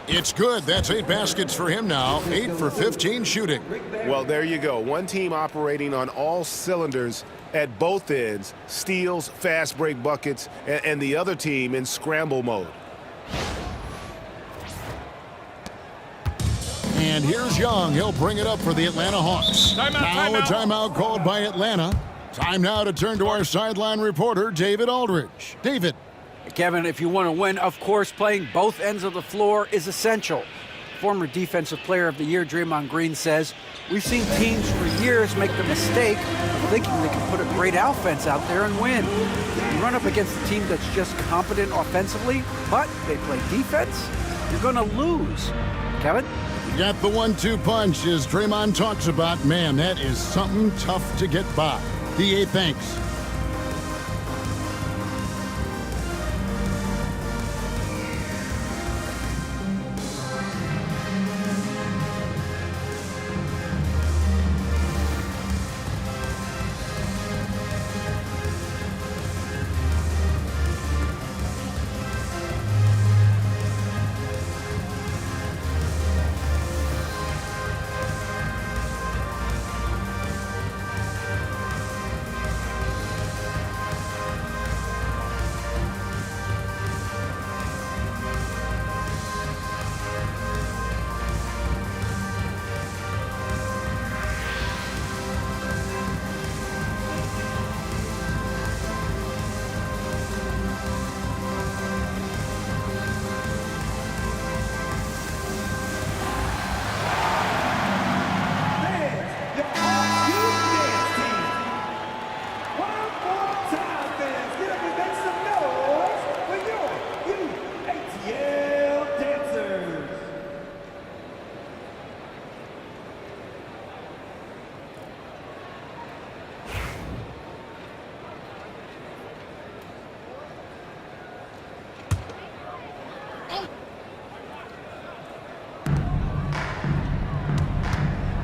It's good. That's 8 baskets for him now. 8 for 15 shooting. Well, there you go. One team operating on all cylinders at both ends. Steals, fast break buckets, and the other team in scramble mode. And here's Young. He'll bring it up for the Atlanta Hawks. Now a timeout called by Atlanta. Time now to turn to our sideline reporter, David Aldridge. David. Kevin, if you want to win, of course, playing both ends of the floor is essential. Former Defensive Player of the Year Draymond Green says, we've seen teams for years make the mistake of thinking they can put a great offense out there and win. You run up against a team that's just competent offensively, but they play defense, you're going to lose. Kevin? You got the 1-2 punch as Draymond talks about. Man, that is something tough to get by. DA, thanks.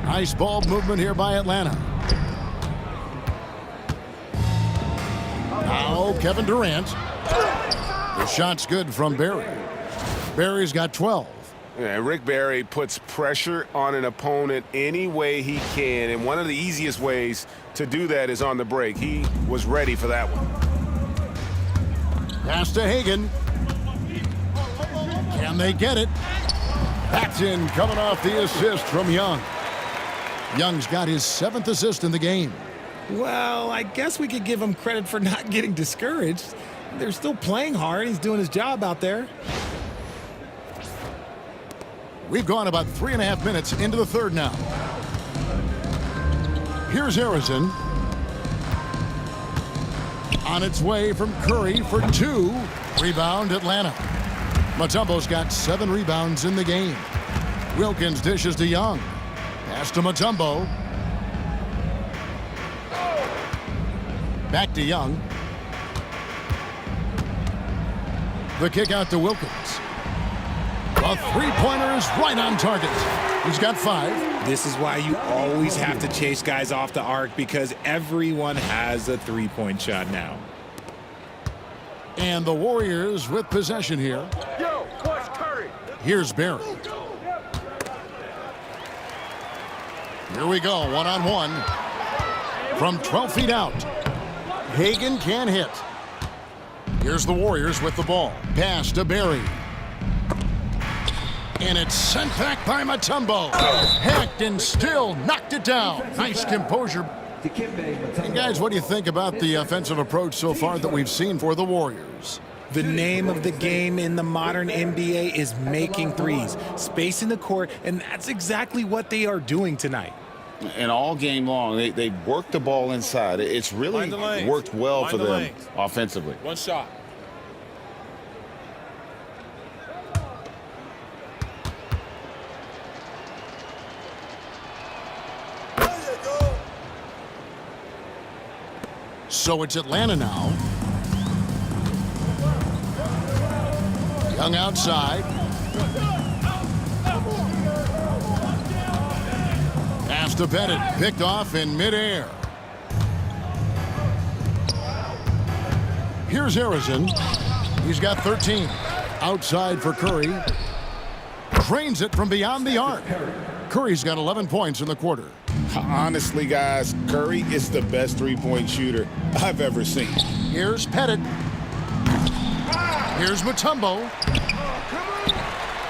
Nice ball movement here by Atlanta. Now Kevin Durant. The shot's good from Barry. Barry's got 12. Yeah, Rick Barry puts pressure on an opponent any way he can, and one of the easiest ways to do that is on the break. He was ready for that one. Pass to Hagan. Can they get it? That's in, coming off the assist from Young. Young's got his 7th assist in the game. Well, I guess we could give him credit for not getting discouraged. They're still playing hard. He's doing his job out there. We've gone about 3.5 minutes into the third now. Here's Harrison. On its way from Curry for 2. Rebound Atlanta. Mutombo's got 7 rebounds in the game. Wilkins dishes to Young. Pass to Mutombo. Back to Young. The kick out to Wilkins. A three-pointer is right on target. He's got 5. This is why you always have to chase guys off the arc, because everyone has a three-point shot now. And the Warriors with possession here. Here's Barry. Here we go, one-on-one. From 12 feet out. Hagan can't hit. Here's the Warriors with the ball. Pass to Barry. And it's sent back by Mutombo. Hacked and still knocked it down. Nice composure. And guys, what do you think about the offensive approach so far that we've seen for the Warriors? The name of the game in the modern NBA is making threes, spacing the court, and that's exactly what they are doing tonight. And all game long, they worked the ball inside. It's really worked well for them offensively. One shot. So it's Atlanta now. Young outside. Pass to Pettit. Picked off in midair. Here's Harrison. He's got 13. Outside for Curry. Drains it from beyond the arc. Curry's got 11 points in the quarter. Honestly, guys, Curry is the best three-point shooter I've ever seen. Here's Pettit. Here's Mutombo.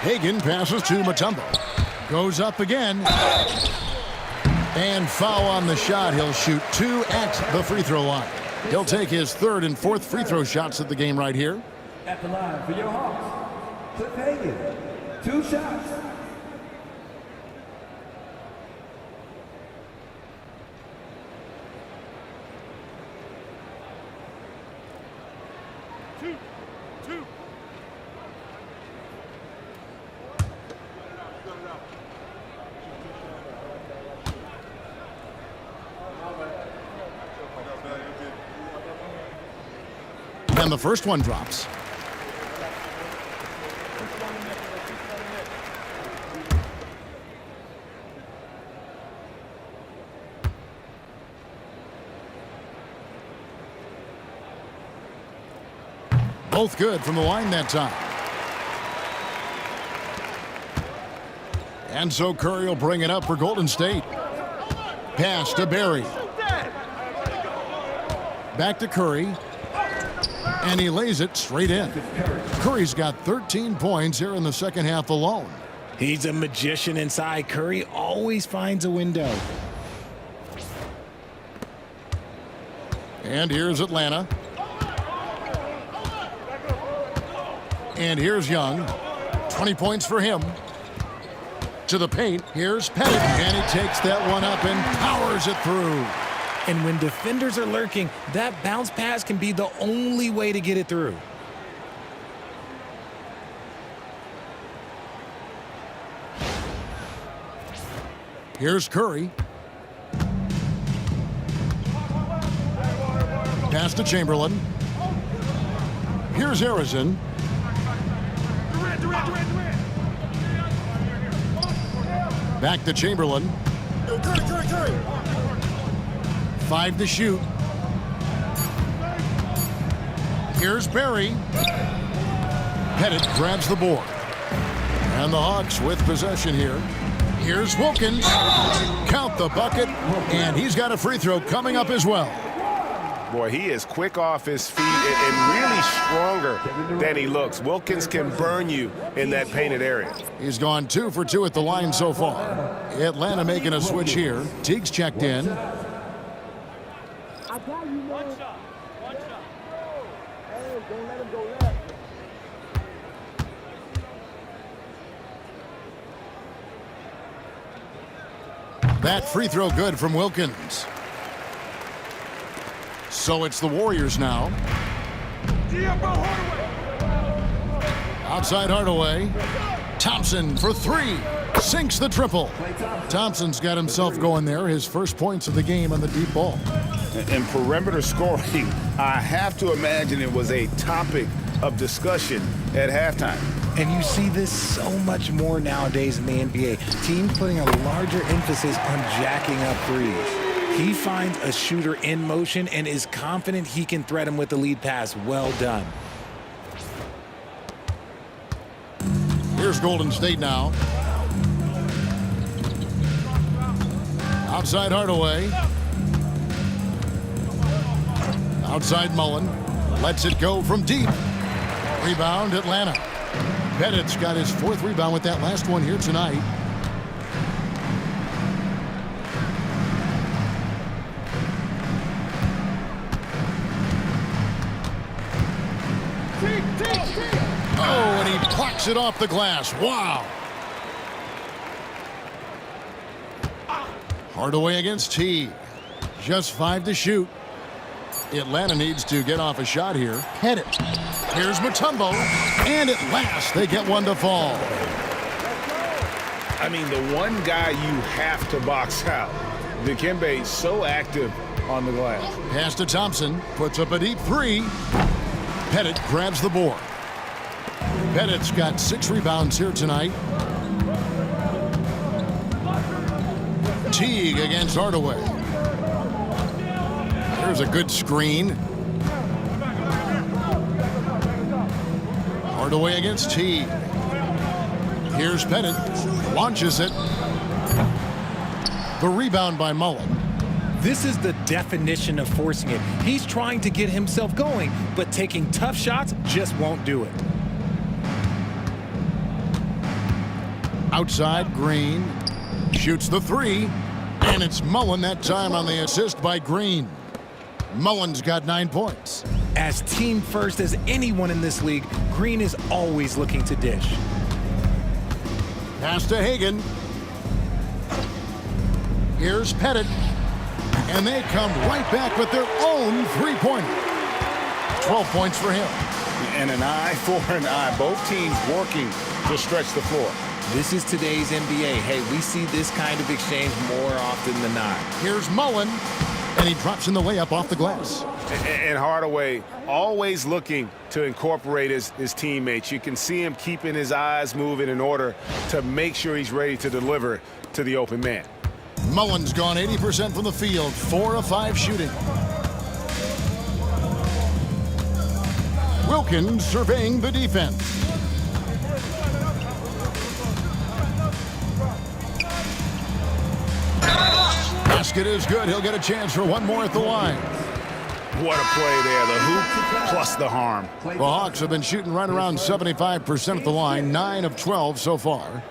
Hagan passes to Mutombo. Goes up again. And foul on the shot. He'll shoot 2 at the free throw line. He'll take his 3rd and 4th free throw shots of the game right here. At the line for your Hawks, Cliff Hagan. 2 shots. And the first one drops. Both good from the line that time. And so Curry will bring it up for Golden State. Pass to Barry. Back to Curry. And he lays it straight in. Curry's got 13 points here in the second half alone. He's a magician inside. Curry always finds a window. And here's Atlanta. And here's Young. 20 points for him. To the paint. Here's Pettit. And he takes that one up and powers it through. And when defenders are lurking, that bounce pass can be the only way to get it through. Here's Curry. Pass to Chamberlain. Here's Harrison. Back to Chamberlain. 5 to shoot. Here's Barry. Pettit grabs the board. And the Hawks with possession here. Here's Wilkins. Count the bucket. And he's got a free throw coming up as well. Boy, he is quick off his feet and really stronger than he looks. Wilkins can burn you in that painted area. He's gone 2 for 2 at the line so far. Atlanta making a switch here. Teague's checked in. That free throw good from Wilkins. So it's the Warriors now. Outside Hardaway. Thompson for 3. Sinks the triple. Thompson's got himself going there. His first points of the game on the deep ball. And perimeter scoring, I have to imagine it was a topic of discussion at halftime. And you see this so much more nowadays in the NBA. Teams putting a larger emphasis on jacking up threes. He finds a shooter in motion and is confident he can threat him with the lead pass. Well done. Here's Golden State now. Outside Hardaway. Outside Mullen. Lets it go from deep. Rebound Atlanta. Pettit's got his 4th rebound with that last one here tonight. Oh, and he plucks it off the glass. Wow. Hardaway against Teague. Just 5 to shoot. Atlanta needs to get off a shot here. Pettit. Here's Mutombo. And at last, they get one to fall. I mean, the one guy you have to box out. Dikembe so active on the glass. Pass to Thompson. Puts up a deep three. Pettit grabs the board. Pettit's got 6 rebounds here tonight. Teague against Hardaway. There's a good screen. Hardaway against Teague. Here's Pettit. Launches it. The rebound by Mullen. This is the definition of forcing it. He's trying to get himself going, but taking tough shots just won't do it. Outside, Green. Shoots the 3. And it's Mullen that time on the assist by Green. Mullen's got 9 points. As team first as anyone in this league, Green is always looking to dish. Pass to Hagan. Here's Pettit. And they come right back with their own 3-pointer. 12 points for him. And an eye for an eye. Both teams working to stretch the floor. This is today's NBA. Hey, we see this kind of exchange more often than not. Here's Mullen. And he drops in the layup off the glass. And Hardaway always looking to incorporate his teammates. You can see him keeping his eyes moving in order to make sure he's ready to deliver to the open man. Mullen's gone 80% from the field, 4 of 5 shooting. Wilkins surveying the defense. Basket is good. He'll get a chance for one more at the line. What a play there. The hoop plus the harm. The Hawks have been shooting right around 75% at the line, 9 of 12 so far.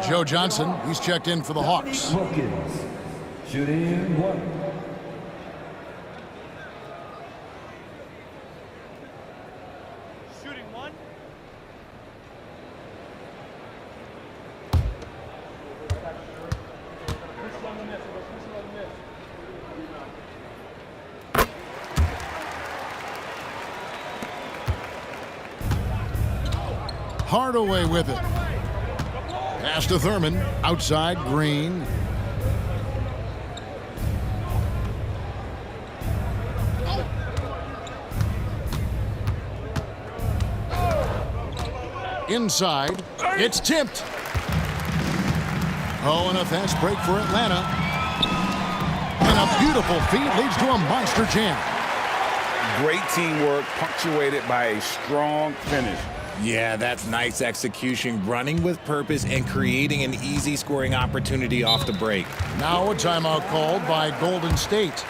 Joe Johnson, he's checked in for the Hawks. Wilkins, shooting 1. Shooting 1. Hardaway with it. Pass to Thurman. Outside, Green. Inside. It's tipped. Oh, and a fast break for Atlanta. And a beautiful feed leads to a monster jam. Great teamwork punctuated by a strong finish. Yeah, that's nice execution, running with purpose and creating an easy scoring opportunity off the break. Now a timeout called by Golden State.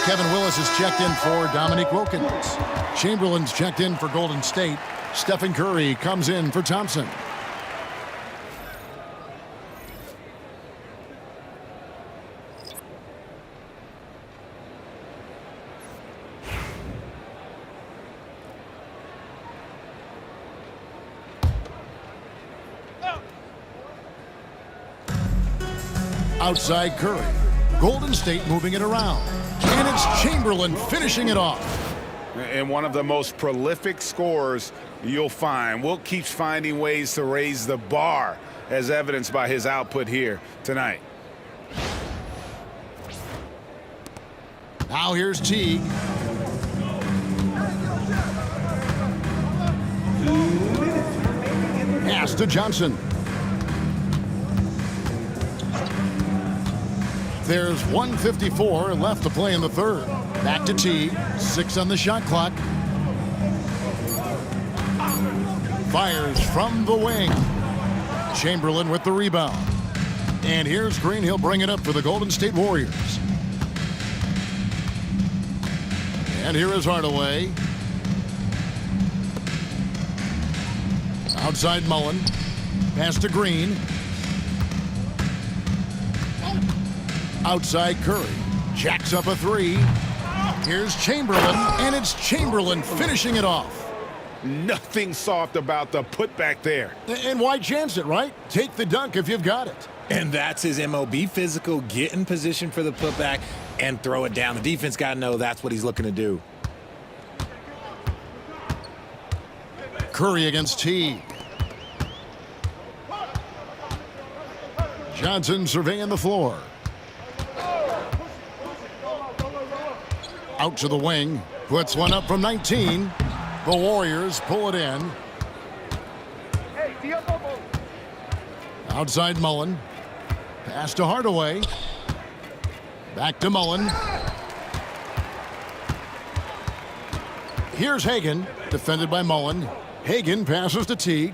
Kevin Willis is checked in for Dominique Wilkins. Chamberlain's checked in for Golden State. Stephen Curry comes in for Thompson. Outside Curry. Golden State moving it around. And it's Chamberlain finishing it off. And one of the most prolific scorers you'll find. Wilt keeps finding ways to raise the bar, as evidenced by his output here tonight. Now here's Teague. Pass to Johnson. There's 1:54 left to play in the third. Back to Teague. 6 on the shot clock. Fires from the wing. Chamberlain with the rebound. And here's Green. He'll bring it up for the Golden State Warriors. And here is Hardaway. Outside Mullen. Pass to Green. Outside Curry. Jacks up a three. Here's Chamberlain, and it's Chamberlain finishing it off. Nothing soft about the putback there. And why chance it, right? Take the dunk if you've got it. And that's his MO. Be physical, get in position for the putback, and throw it down. The defense got to know that's what he's looking to do. Curry against Teague. Johnson surveying the floor. Out to the wing. Puts one up from 19. The Warriors pull it in. Outside Mullen. Pass to Hardaway. Back to Mullen. Here's Hagan. Defended by Mullen. Hagan passes to Teague.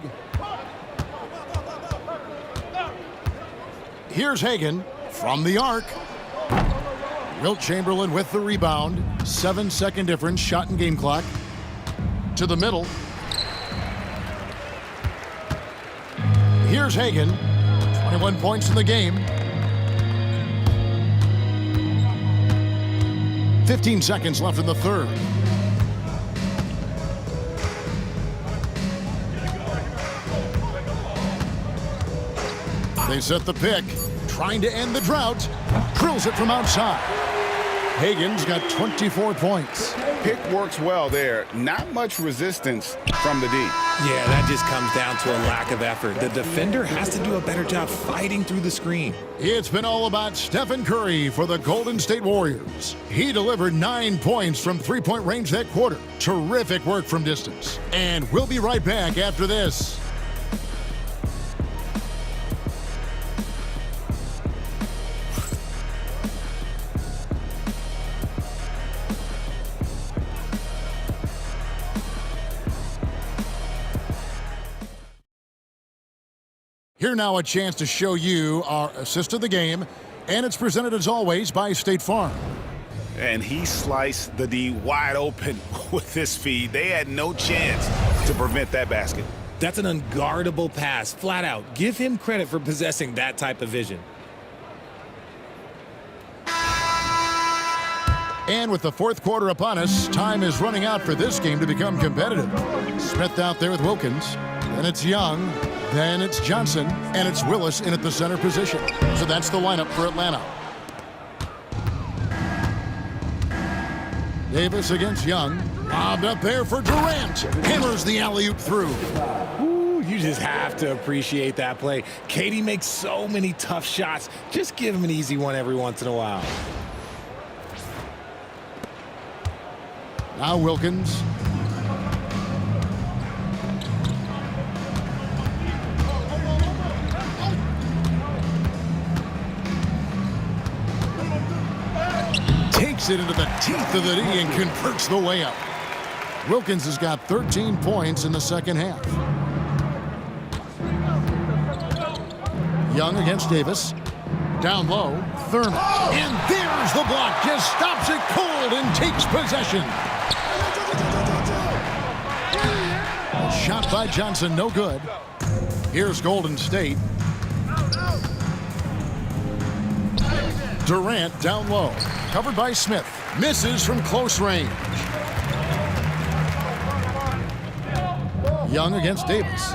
Here's Hagan from the arc. Wilt Chamberlain with the rebound. 7-second difference, shot and game clock. To the middle. Here's Hagan. 21 points in the game. 15 seconds left in the third. They set the pick, trying to end the drought. Drills it from outside. Hagan's got 24 points. Pick works well there. Not much resistance from the D. Yeah, that just comes down to a lack of effort. The defender has to do a better job fighting through the screen. It's been all about Stephen Curry for the Golden State Warriors. He delivered 9 points from three-point range that quarter. Terrific work from distance. And we'll be right back after this. Here now a chance to show you our assist of the game, and it's presented as always by State Farm. And he sliced the D wide open with this feed. They had no chance to prevent that basket. That's an unguardable pass, flat out. Give him credit for possessing that type of vision. And with the fourth quarter upon us, time is running out for this game to become competitive. Smith out there with Wilkins, then it's Young, then it's Johnson, and it's Willis in at the center position. So that's the lineup for Atlanta. Davis against Young. Lobbed up there for Durant. Hammers the alley-oop through. Ooh, you just have to appreciate that play. KD makes so many tough shots. Just give him an easy one every once in a while. Now Wilkins. Takes it into the teeth of the D and converts the layup. Wilkins has got 13 points in the second half. Young against Davis. Down low, Thurman. And there's the block. Just stops it cold and takes possession. A shot by Johnson, no good. Here's Golden State. Durant down low. Covered by Smith. Misses from close range. Young against Davis.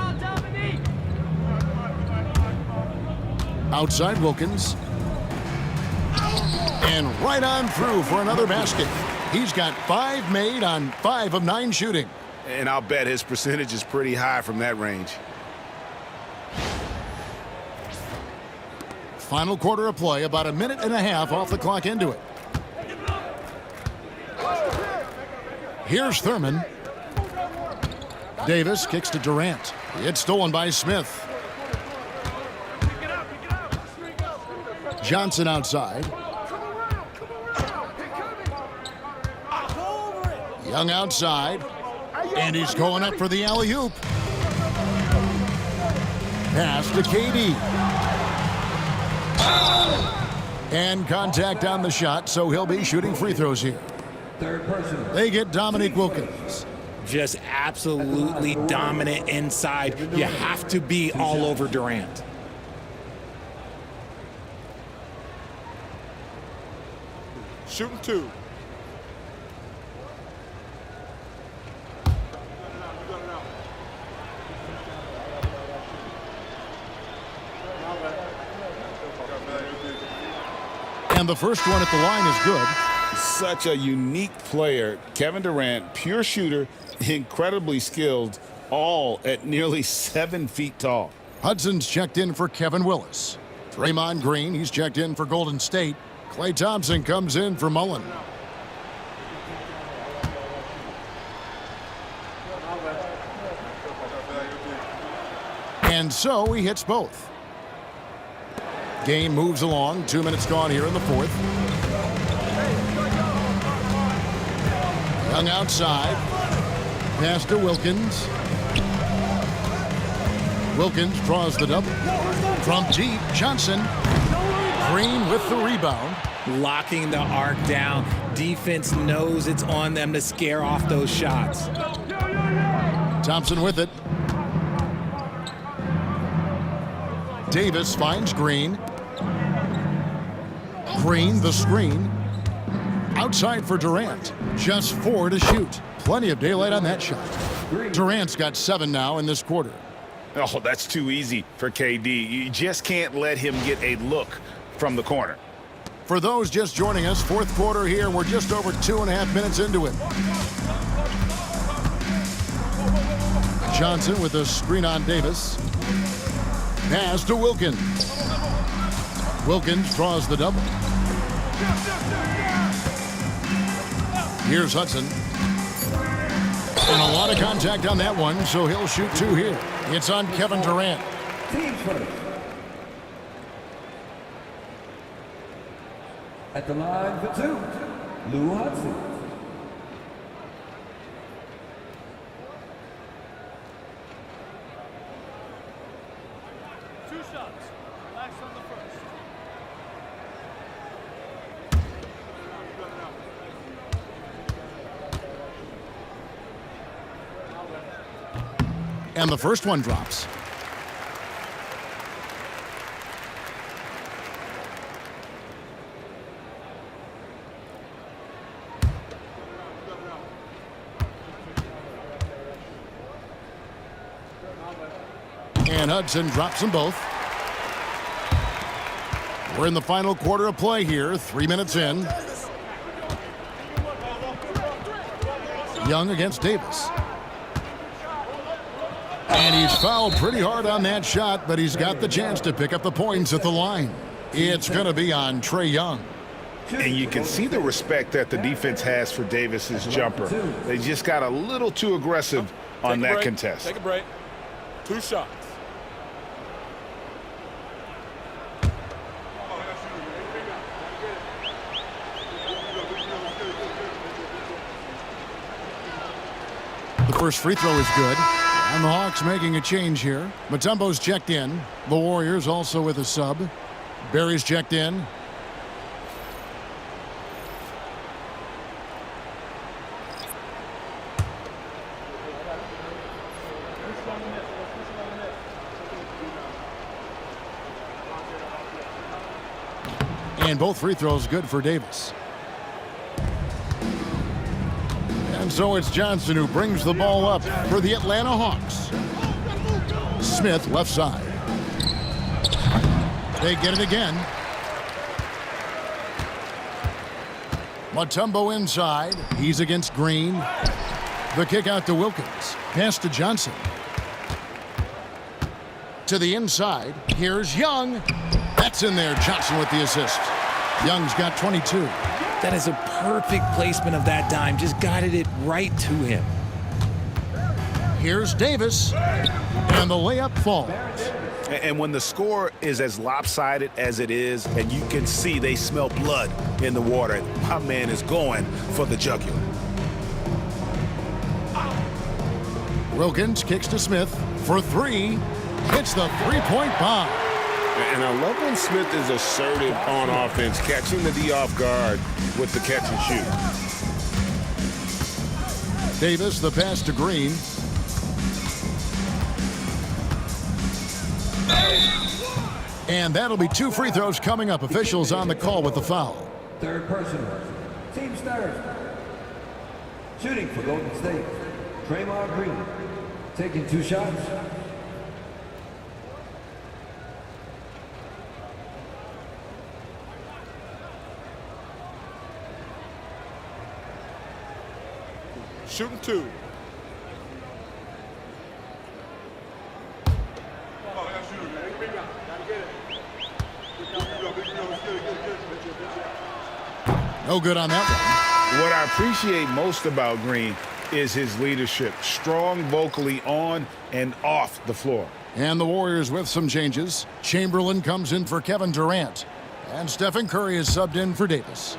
Outside Wilkins. And right on through for another basket. He's got 5 made on 5 of 9 shooting. And I'll bet his percentage is pretty high from that range. Final quarter of play, about a minute and a half off the clock into it. Here's Thurman. Davis kicks to Durant. It's stolen by Smith. Johnson outside. Young outside. And he's going up for the alley-oop. Pass to KD. And contact on the shot, so he'll be shooting free throws here. Third person. They get Dominique Wilkins. Just absolutely dominant inside. You have to be all over Durant. Shooting 2. And the first one at the line is good. Such a unique player. Kevin Durant, pure shooter, incredibly skilled, all at nearly 7 feet tall. Hudson's checked in for Kevin Willis. Draymond Green, he's checked in for Golden State. Klay Thompson comes in for Mullen. And so he hits both. Game moves along. 2 minutes gone here in the fourth. Young outside. Pass to Wilkins. Wilkins draws the double. From deep, Johnson. Green with the rebound. Locking the arc down. Defense knows it's on them to scare off those shots. Thompson with it. Davis finds Green. Green, the screen. Outside for Durant. Just 4 to shoot. Plenty of daylight on that shot. Durant's got 7 now in this quarter. Oh, that's too easy for KD. You just can't let him get a look from the corner. For those just joining us, fourth quarter here. We're just over 2.5 minutes into it. Johnson with a screen on Davis. Pass to Wilkins. Wilkins draws the double. Here's Hudson. And a lot of contact on that one, so he'll shoot 2 here. It's on Kevin Durant. Team first. At the line for 2, Lou Hudson. And the first one drops. And Hudson drops them both. We're in the final quarter of play here, 3 minutes in. Young against Davis. And he's fouled pretty hard on that shot, but he's got the chance to pick up the points at the line. It's going to be on Trae Young. And you can see the respect that the defense has for Davis's jumper. They just got a little too aggressive on that contest. Take a break. 2 shots. The first free throw is good. And the Hawks making a change here. Mutombo's checked in. The Warriors also with a sub. Barry's checked in. And both free throws good for Davis. And so it's Johnson who brings the ball up for the Atlanta Hawks. Smith left side. They get it again. Mutombo inside. He's against Green. The kick out to Wilkins. Pass to Johnson. To the inside. Here's Young. That's in there. Johnson with the assist. Young's got 22. That is a perfect placement of that dime. Just guided it right to him. Here's Davis. And the layup falls. And when the score is as lopsided as it is, and you can see they smell blood in the water, my man is going for the jugular. Wilkins kicks to Smith for three. Hits the three-point bomb. And I love when Smith is assertive on offense, catching the D off guard with the catch and shoot. Davis, the pass to Green. And that'll be 2 free throws coming up. Officials on the call with the foul. Third personal. Team starters. Shooting for Golden State. Draymond Green. Taking 2 shots. Shooting 2. No good on that one. What I appreciate most about Green is his leadership. Strong vocally on and off the floor. And the Warriors with some changes. Chamberlain comes in for Kevin Durant. And Stephen Curry is subbed in for Davis.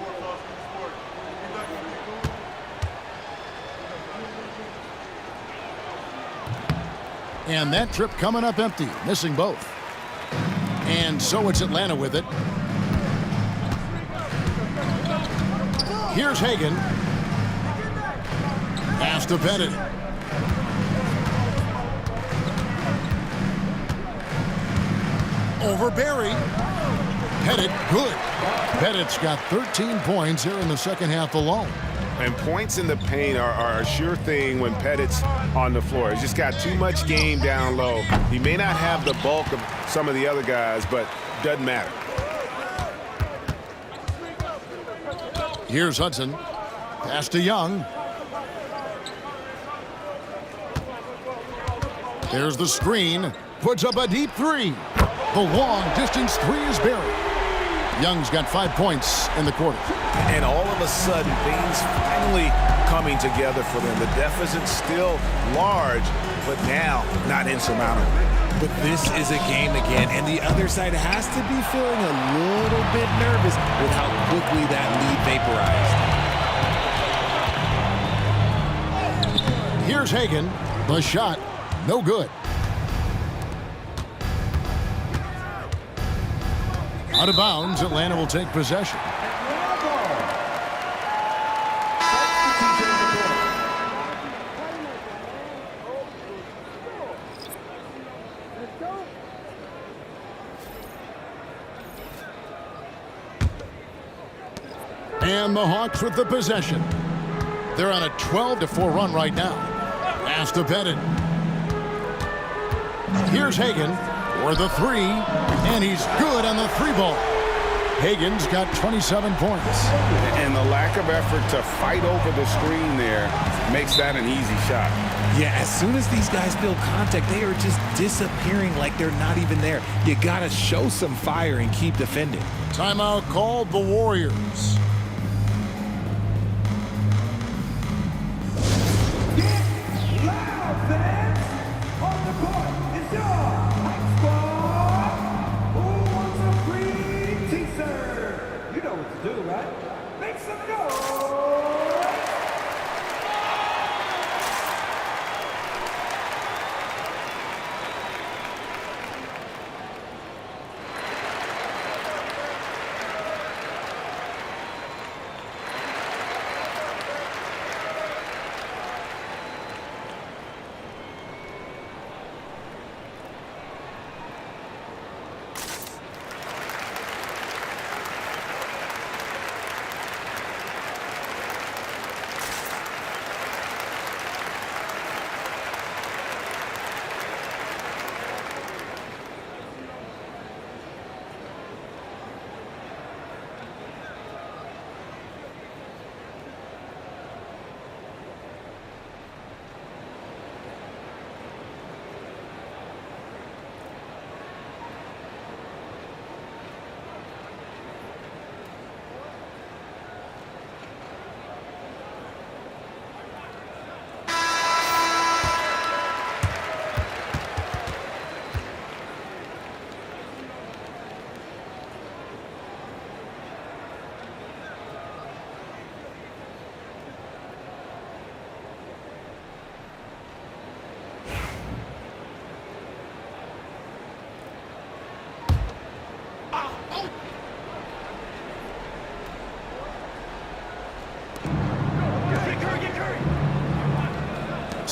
And that trip coming up empty, missing both. And so it's Atlanta with it. Here's Hagan. Pass to Pettit. Over Barry. Pettit, good. Pettit's got 13 points here in the second half alone. And points in the paint are a sure thing when Pettit's on the floor. He's just got too much game down low. He may not have the bulk of some of the other guys, but doesn't matter. Here's Hudson. Pass to Young. There's the screen. Puts up a deep three. The long-distance three is buried. Young's got 5 points in the quarter. And all of a sudden, things finally coming together for them. The deficit's still large, but now not insurmountable. But this is a game again, and the other side has to be feeling a little bit nervous with how quickly that lead vaporized. Here's Hagan. The shot, no good. Out of bounds, Atlanta will take possession. And the Hawks with the possession. They're on a 12-4 run right now. Pass to Pettit. Here's Hagan for the three, and he's good on the three ball. Hagan's got 27 points. And the lack of effort to fight over the screen there makes that an easy shot. Yeah, as soon as these guys feel contact, they are just disappearing like they're not even there. You got to show some fire and keep defending. Timeout called the Warriors.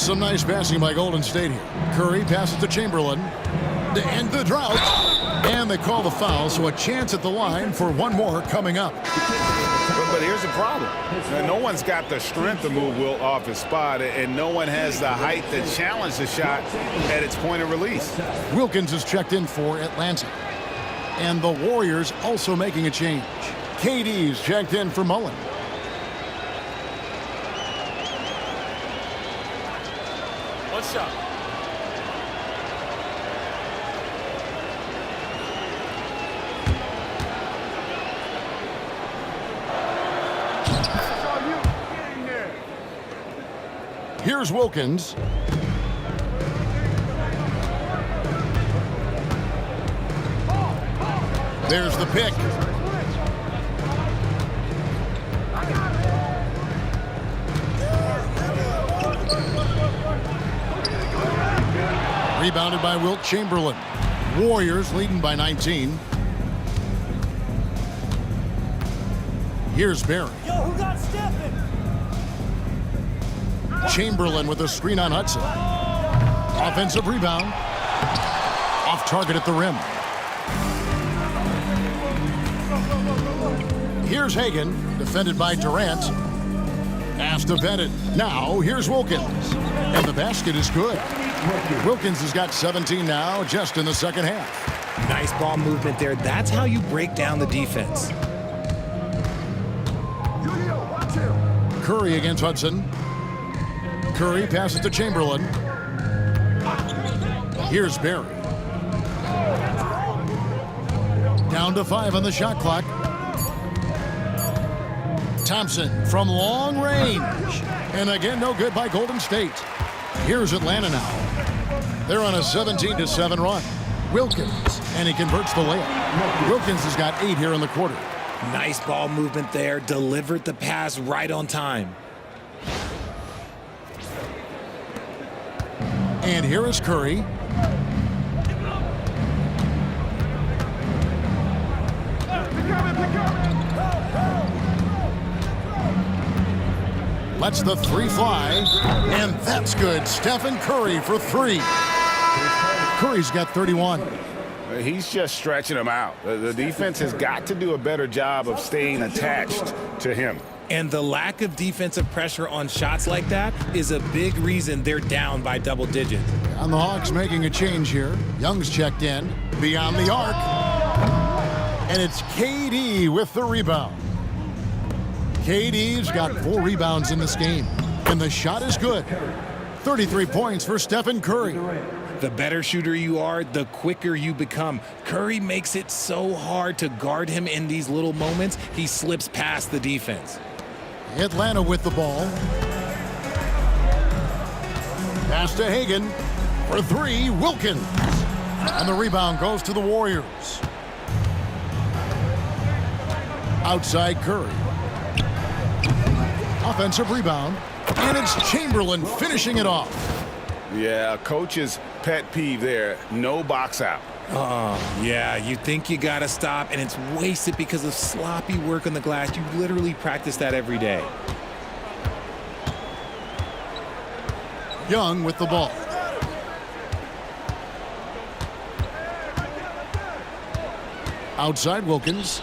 Some nice passing by Golden State here. Curry passes to Chamberlain to end the drought. And they call the foul, so a chance at the line for one more coming up. But here's the problem. Now, no one's got the strength to move Wilt off his spot, and no one has the height to challenge the shot at its point of release. Wilkins is checked in for Atlanta. And the Warriors also making a change. KD's checked in for Mullen. One shot. Here's Wilkins. There's the pick. Rebounded by Wilt Chamberlain. Warriors leading by 19. Here's Barry. Yo, who got Stephen? Chamberlain with a screen on Hudson. Offensive rebound. Off target at the rim. Here's Hagan, defended by Durant. Pass to Bennett. Now, here's Wilkins. And the basket is good. Wilkins has got 17 now, just in the second half. Nice ball movement there. That's how you break down the defense. Curry against Hudson. Curry passes to Chamberlain. Here's Barry. Down to 5 on the shot clock. Thompson from long range. And again, no good by Golden State. Here's Atlanta now. They're on a 17-7 run. Wilkins, and he converts the layup. Wilkins has got 8 here in the quarter. Nice ball movement there. Delivered the pass right on time. And here is Curry. Lets the 3 fly, and that's good. Stephen Curry for 3. Curry's got 31. He's just stretching him out. The defense has got to do a better job of staying attached to him. And the lack of defensive pressure on shots like that is a big reason they're down by double digits. And the Hawks making a change here. Young's checked in, beyond the arc. And it's KD with the rebound. KD's got 4 rebounds in this game. And the shot is good. 33 points for Stephen Curry. The better shooter you are, the quicker you become. Curry makes it so hard to guard him in these little moments. He slips past the defense. Atlanta with the ball. Pass to Hagan for 3, Wilkins. And the rebound goes to the Warriors. Outside Curry. Offensive rebound. And it's Chamberlain finishing it off. Yeah, a coach's pet peeve there. No box out. Yeah, you think you gotta stop, and it's wasted because of sloppy work on the glass. You literally practice that every day. Young with the ball. Outside Wilkins.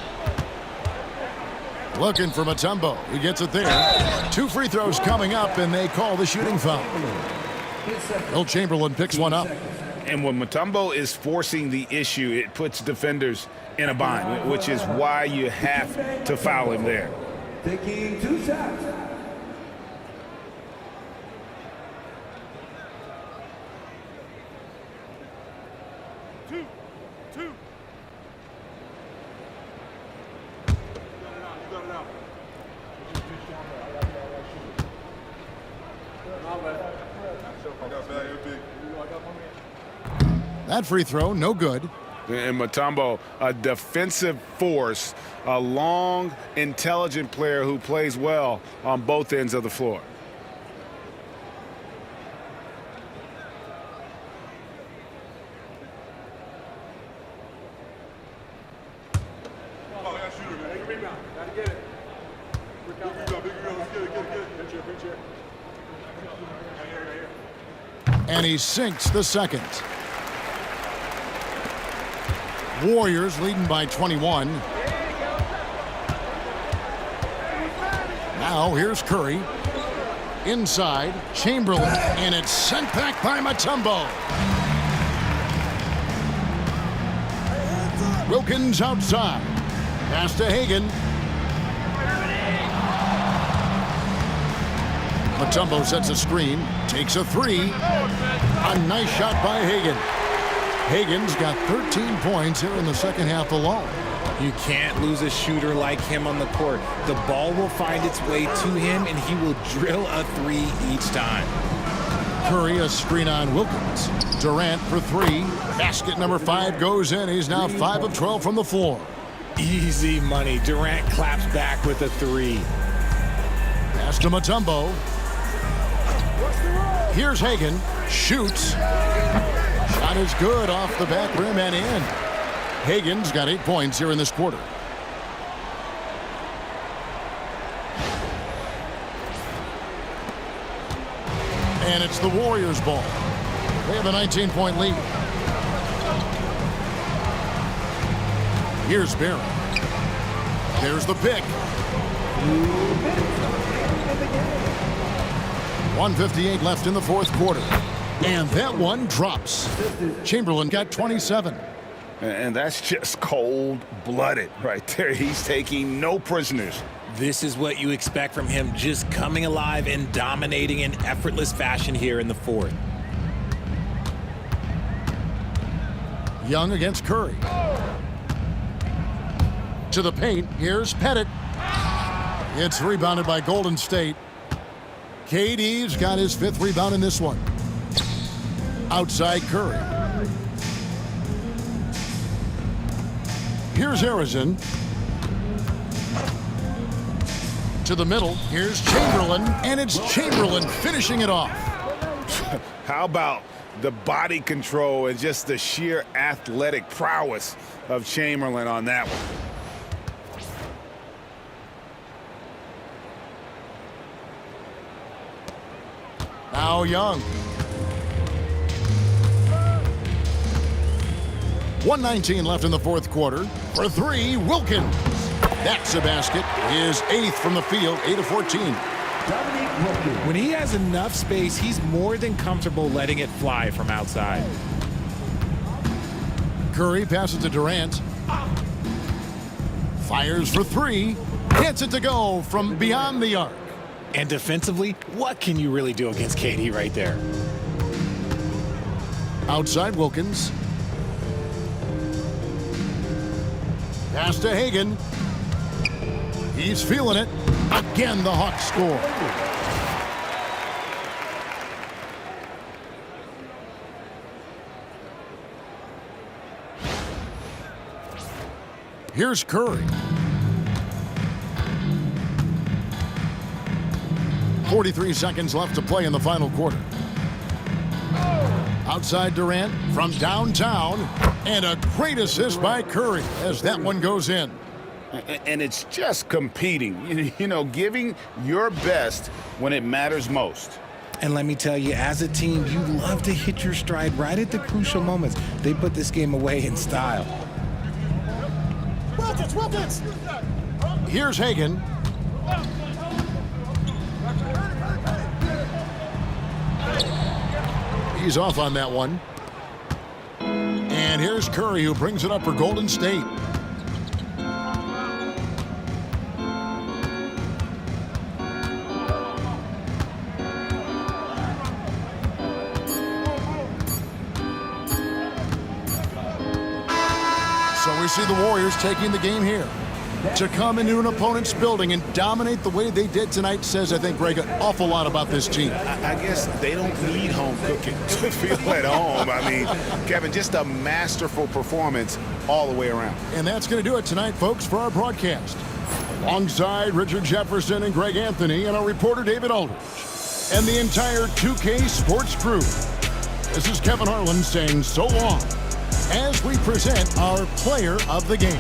Looking for Mutombo. He gets it there. 2 free throws coming up, and they call the shooting foul. Wilt Chamberlain picks one up. And when Mutombo is forcing the issue, it puts defenders in a bind, which is why you have to foul him there. Taking 2 shots. That free throw, no good. And Mutombo, a defensive force, a long, intelligent player who plays well on both ends of the floor. And he sinks the second. Warriors leading by 21. Now here's Curry. Inside, Chamberlain, and it's sent back by Mutombo. Wilkins outside. Pass to Hagan. Mutombo sets a screen, takes a three. A nice shot by Hagan. Hagan's got 13 points here in the second half alone. You can't lose a shooter like him on the court. The ball will find its way to him, and he will drill a three each time. Curry, a screen on Wilkins. Durant for three. Basket number 5 goes in. He's now 5 of 12 from the floor. Easy money. Durant claps back with a three. Pass to Mutombo. Here's Hagan. Shoots. Shot is good off the back rim and in. Hagan's got 8 points here in this quarter. And it's the Warriors' ball. They have a 19-point lead. Here's Barry. There's the pick. 1:58 left in the fourth quarter. And that one drops. Chamberlain got 27. And that's just cold-blooded right there. He's taking no prisoners. This is what you expect from him, just coming alive and dominating in effortless fashion here in the fourth. Young against Curry. To the paint, here's Pettit. It's rebounded by Golden State. KD's got his 5th rebound in this one. Outside Curry. Here's Harrison. To the middle, here's Chamberlain, and it's Chamberlain finishing it off. How about the body control and just the sheer athletic prowess of Chamberlain on that one? Now Young. 1:19 left in the fourth quarter. For three, Wilkins. That's a basket. His 8th from the field, 8 of 14. When he has enough space, he's more than comfortable letting it fly from outside. Curry passes to Durant. Fires for three. Gets it to go from beyond the arc. And defensively, what can you really do against KD right there? Outside Wilkins. Pass to Hagan. He's feeling it. Again, the Hawks score. Here's Curry. 43 seconds left to play in the final quarter. Outside Durant from downtown. And a great assist by Curry as that one goes in. And it's just competing, you know, giving your best when it matters most. And let me tell you, as a team, you love to hit your stride right at the crucial moments. They put this game away in style. Wilkins. Here's Hagan. He's off on that one. And here's Curry, who brings it up for Golden State. So we see the Warriors taking the game here. To come into an opponent's building and dominate the way they did tonight says, I think, Greg, an awful lot about this team. I guess they don't need home cooking to feel at home. I mean, Kevin, just a masterful performance all the way around. And that's going to do it tonight, folks, for our broadcast. Alongside Richard Jefferson and Greg Anthony and our reporter David Aldridge and the entire 2K Sports crew. This is Kevin Harlan saying so long as we present our player of the game.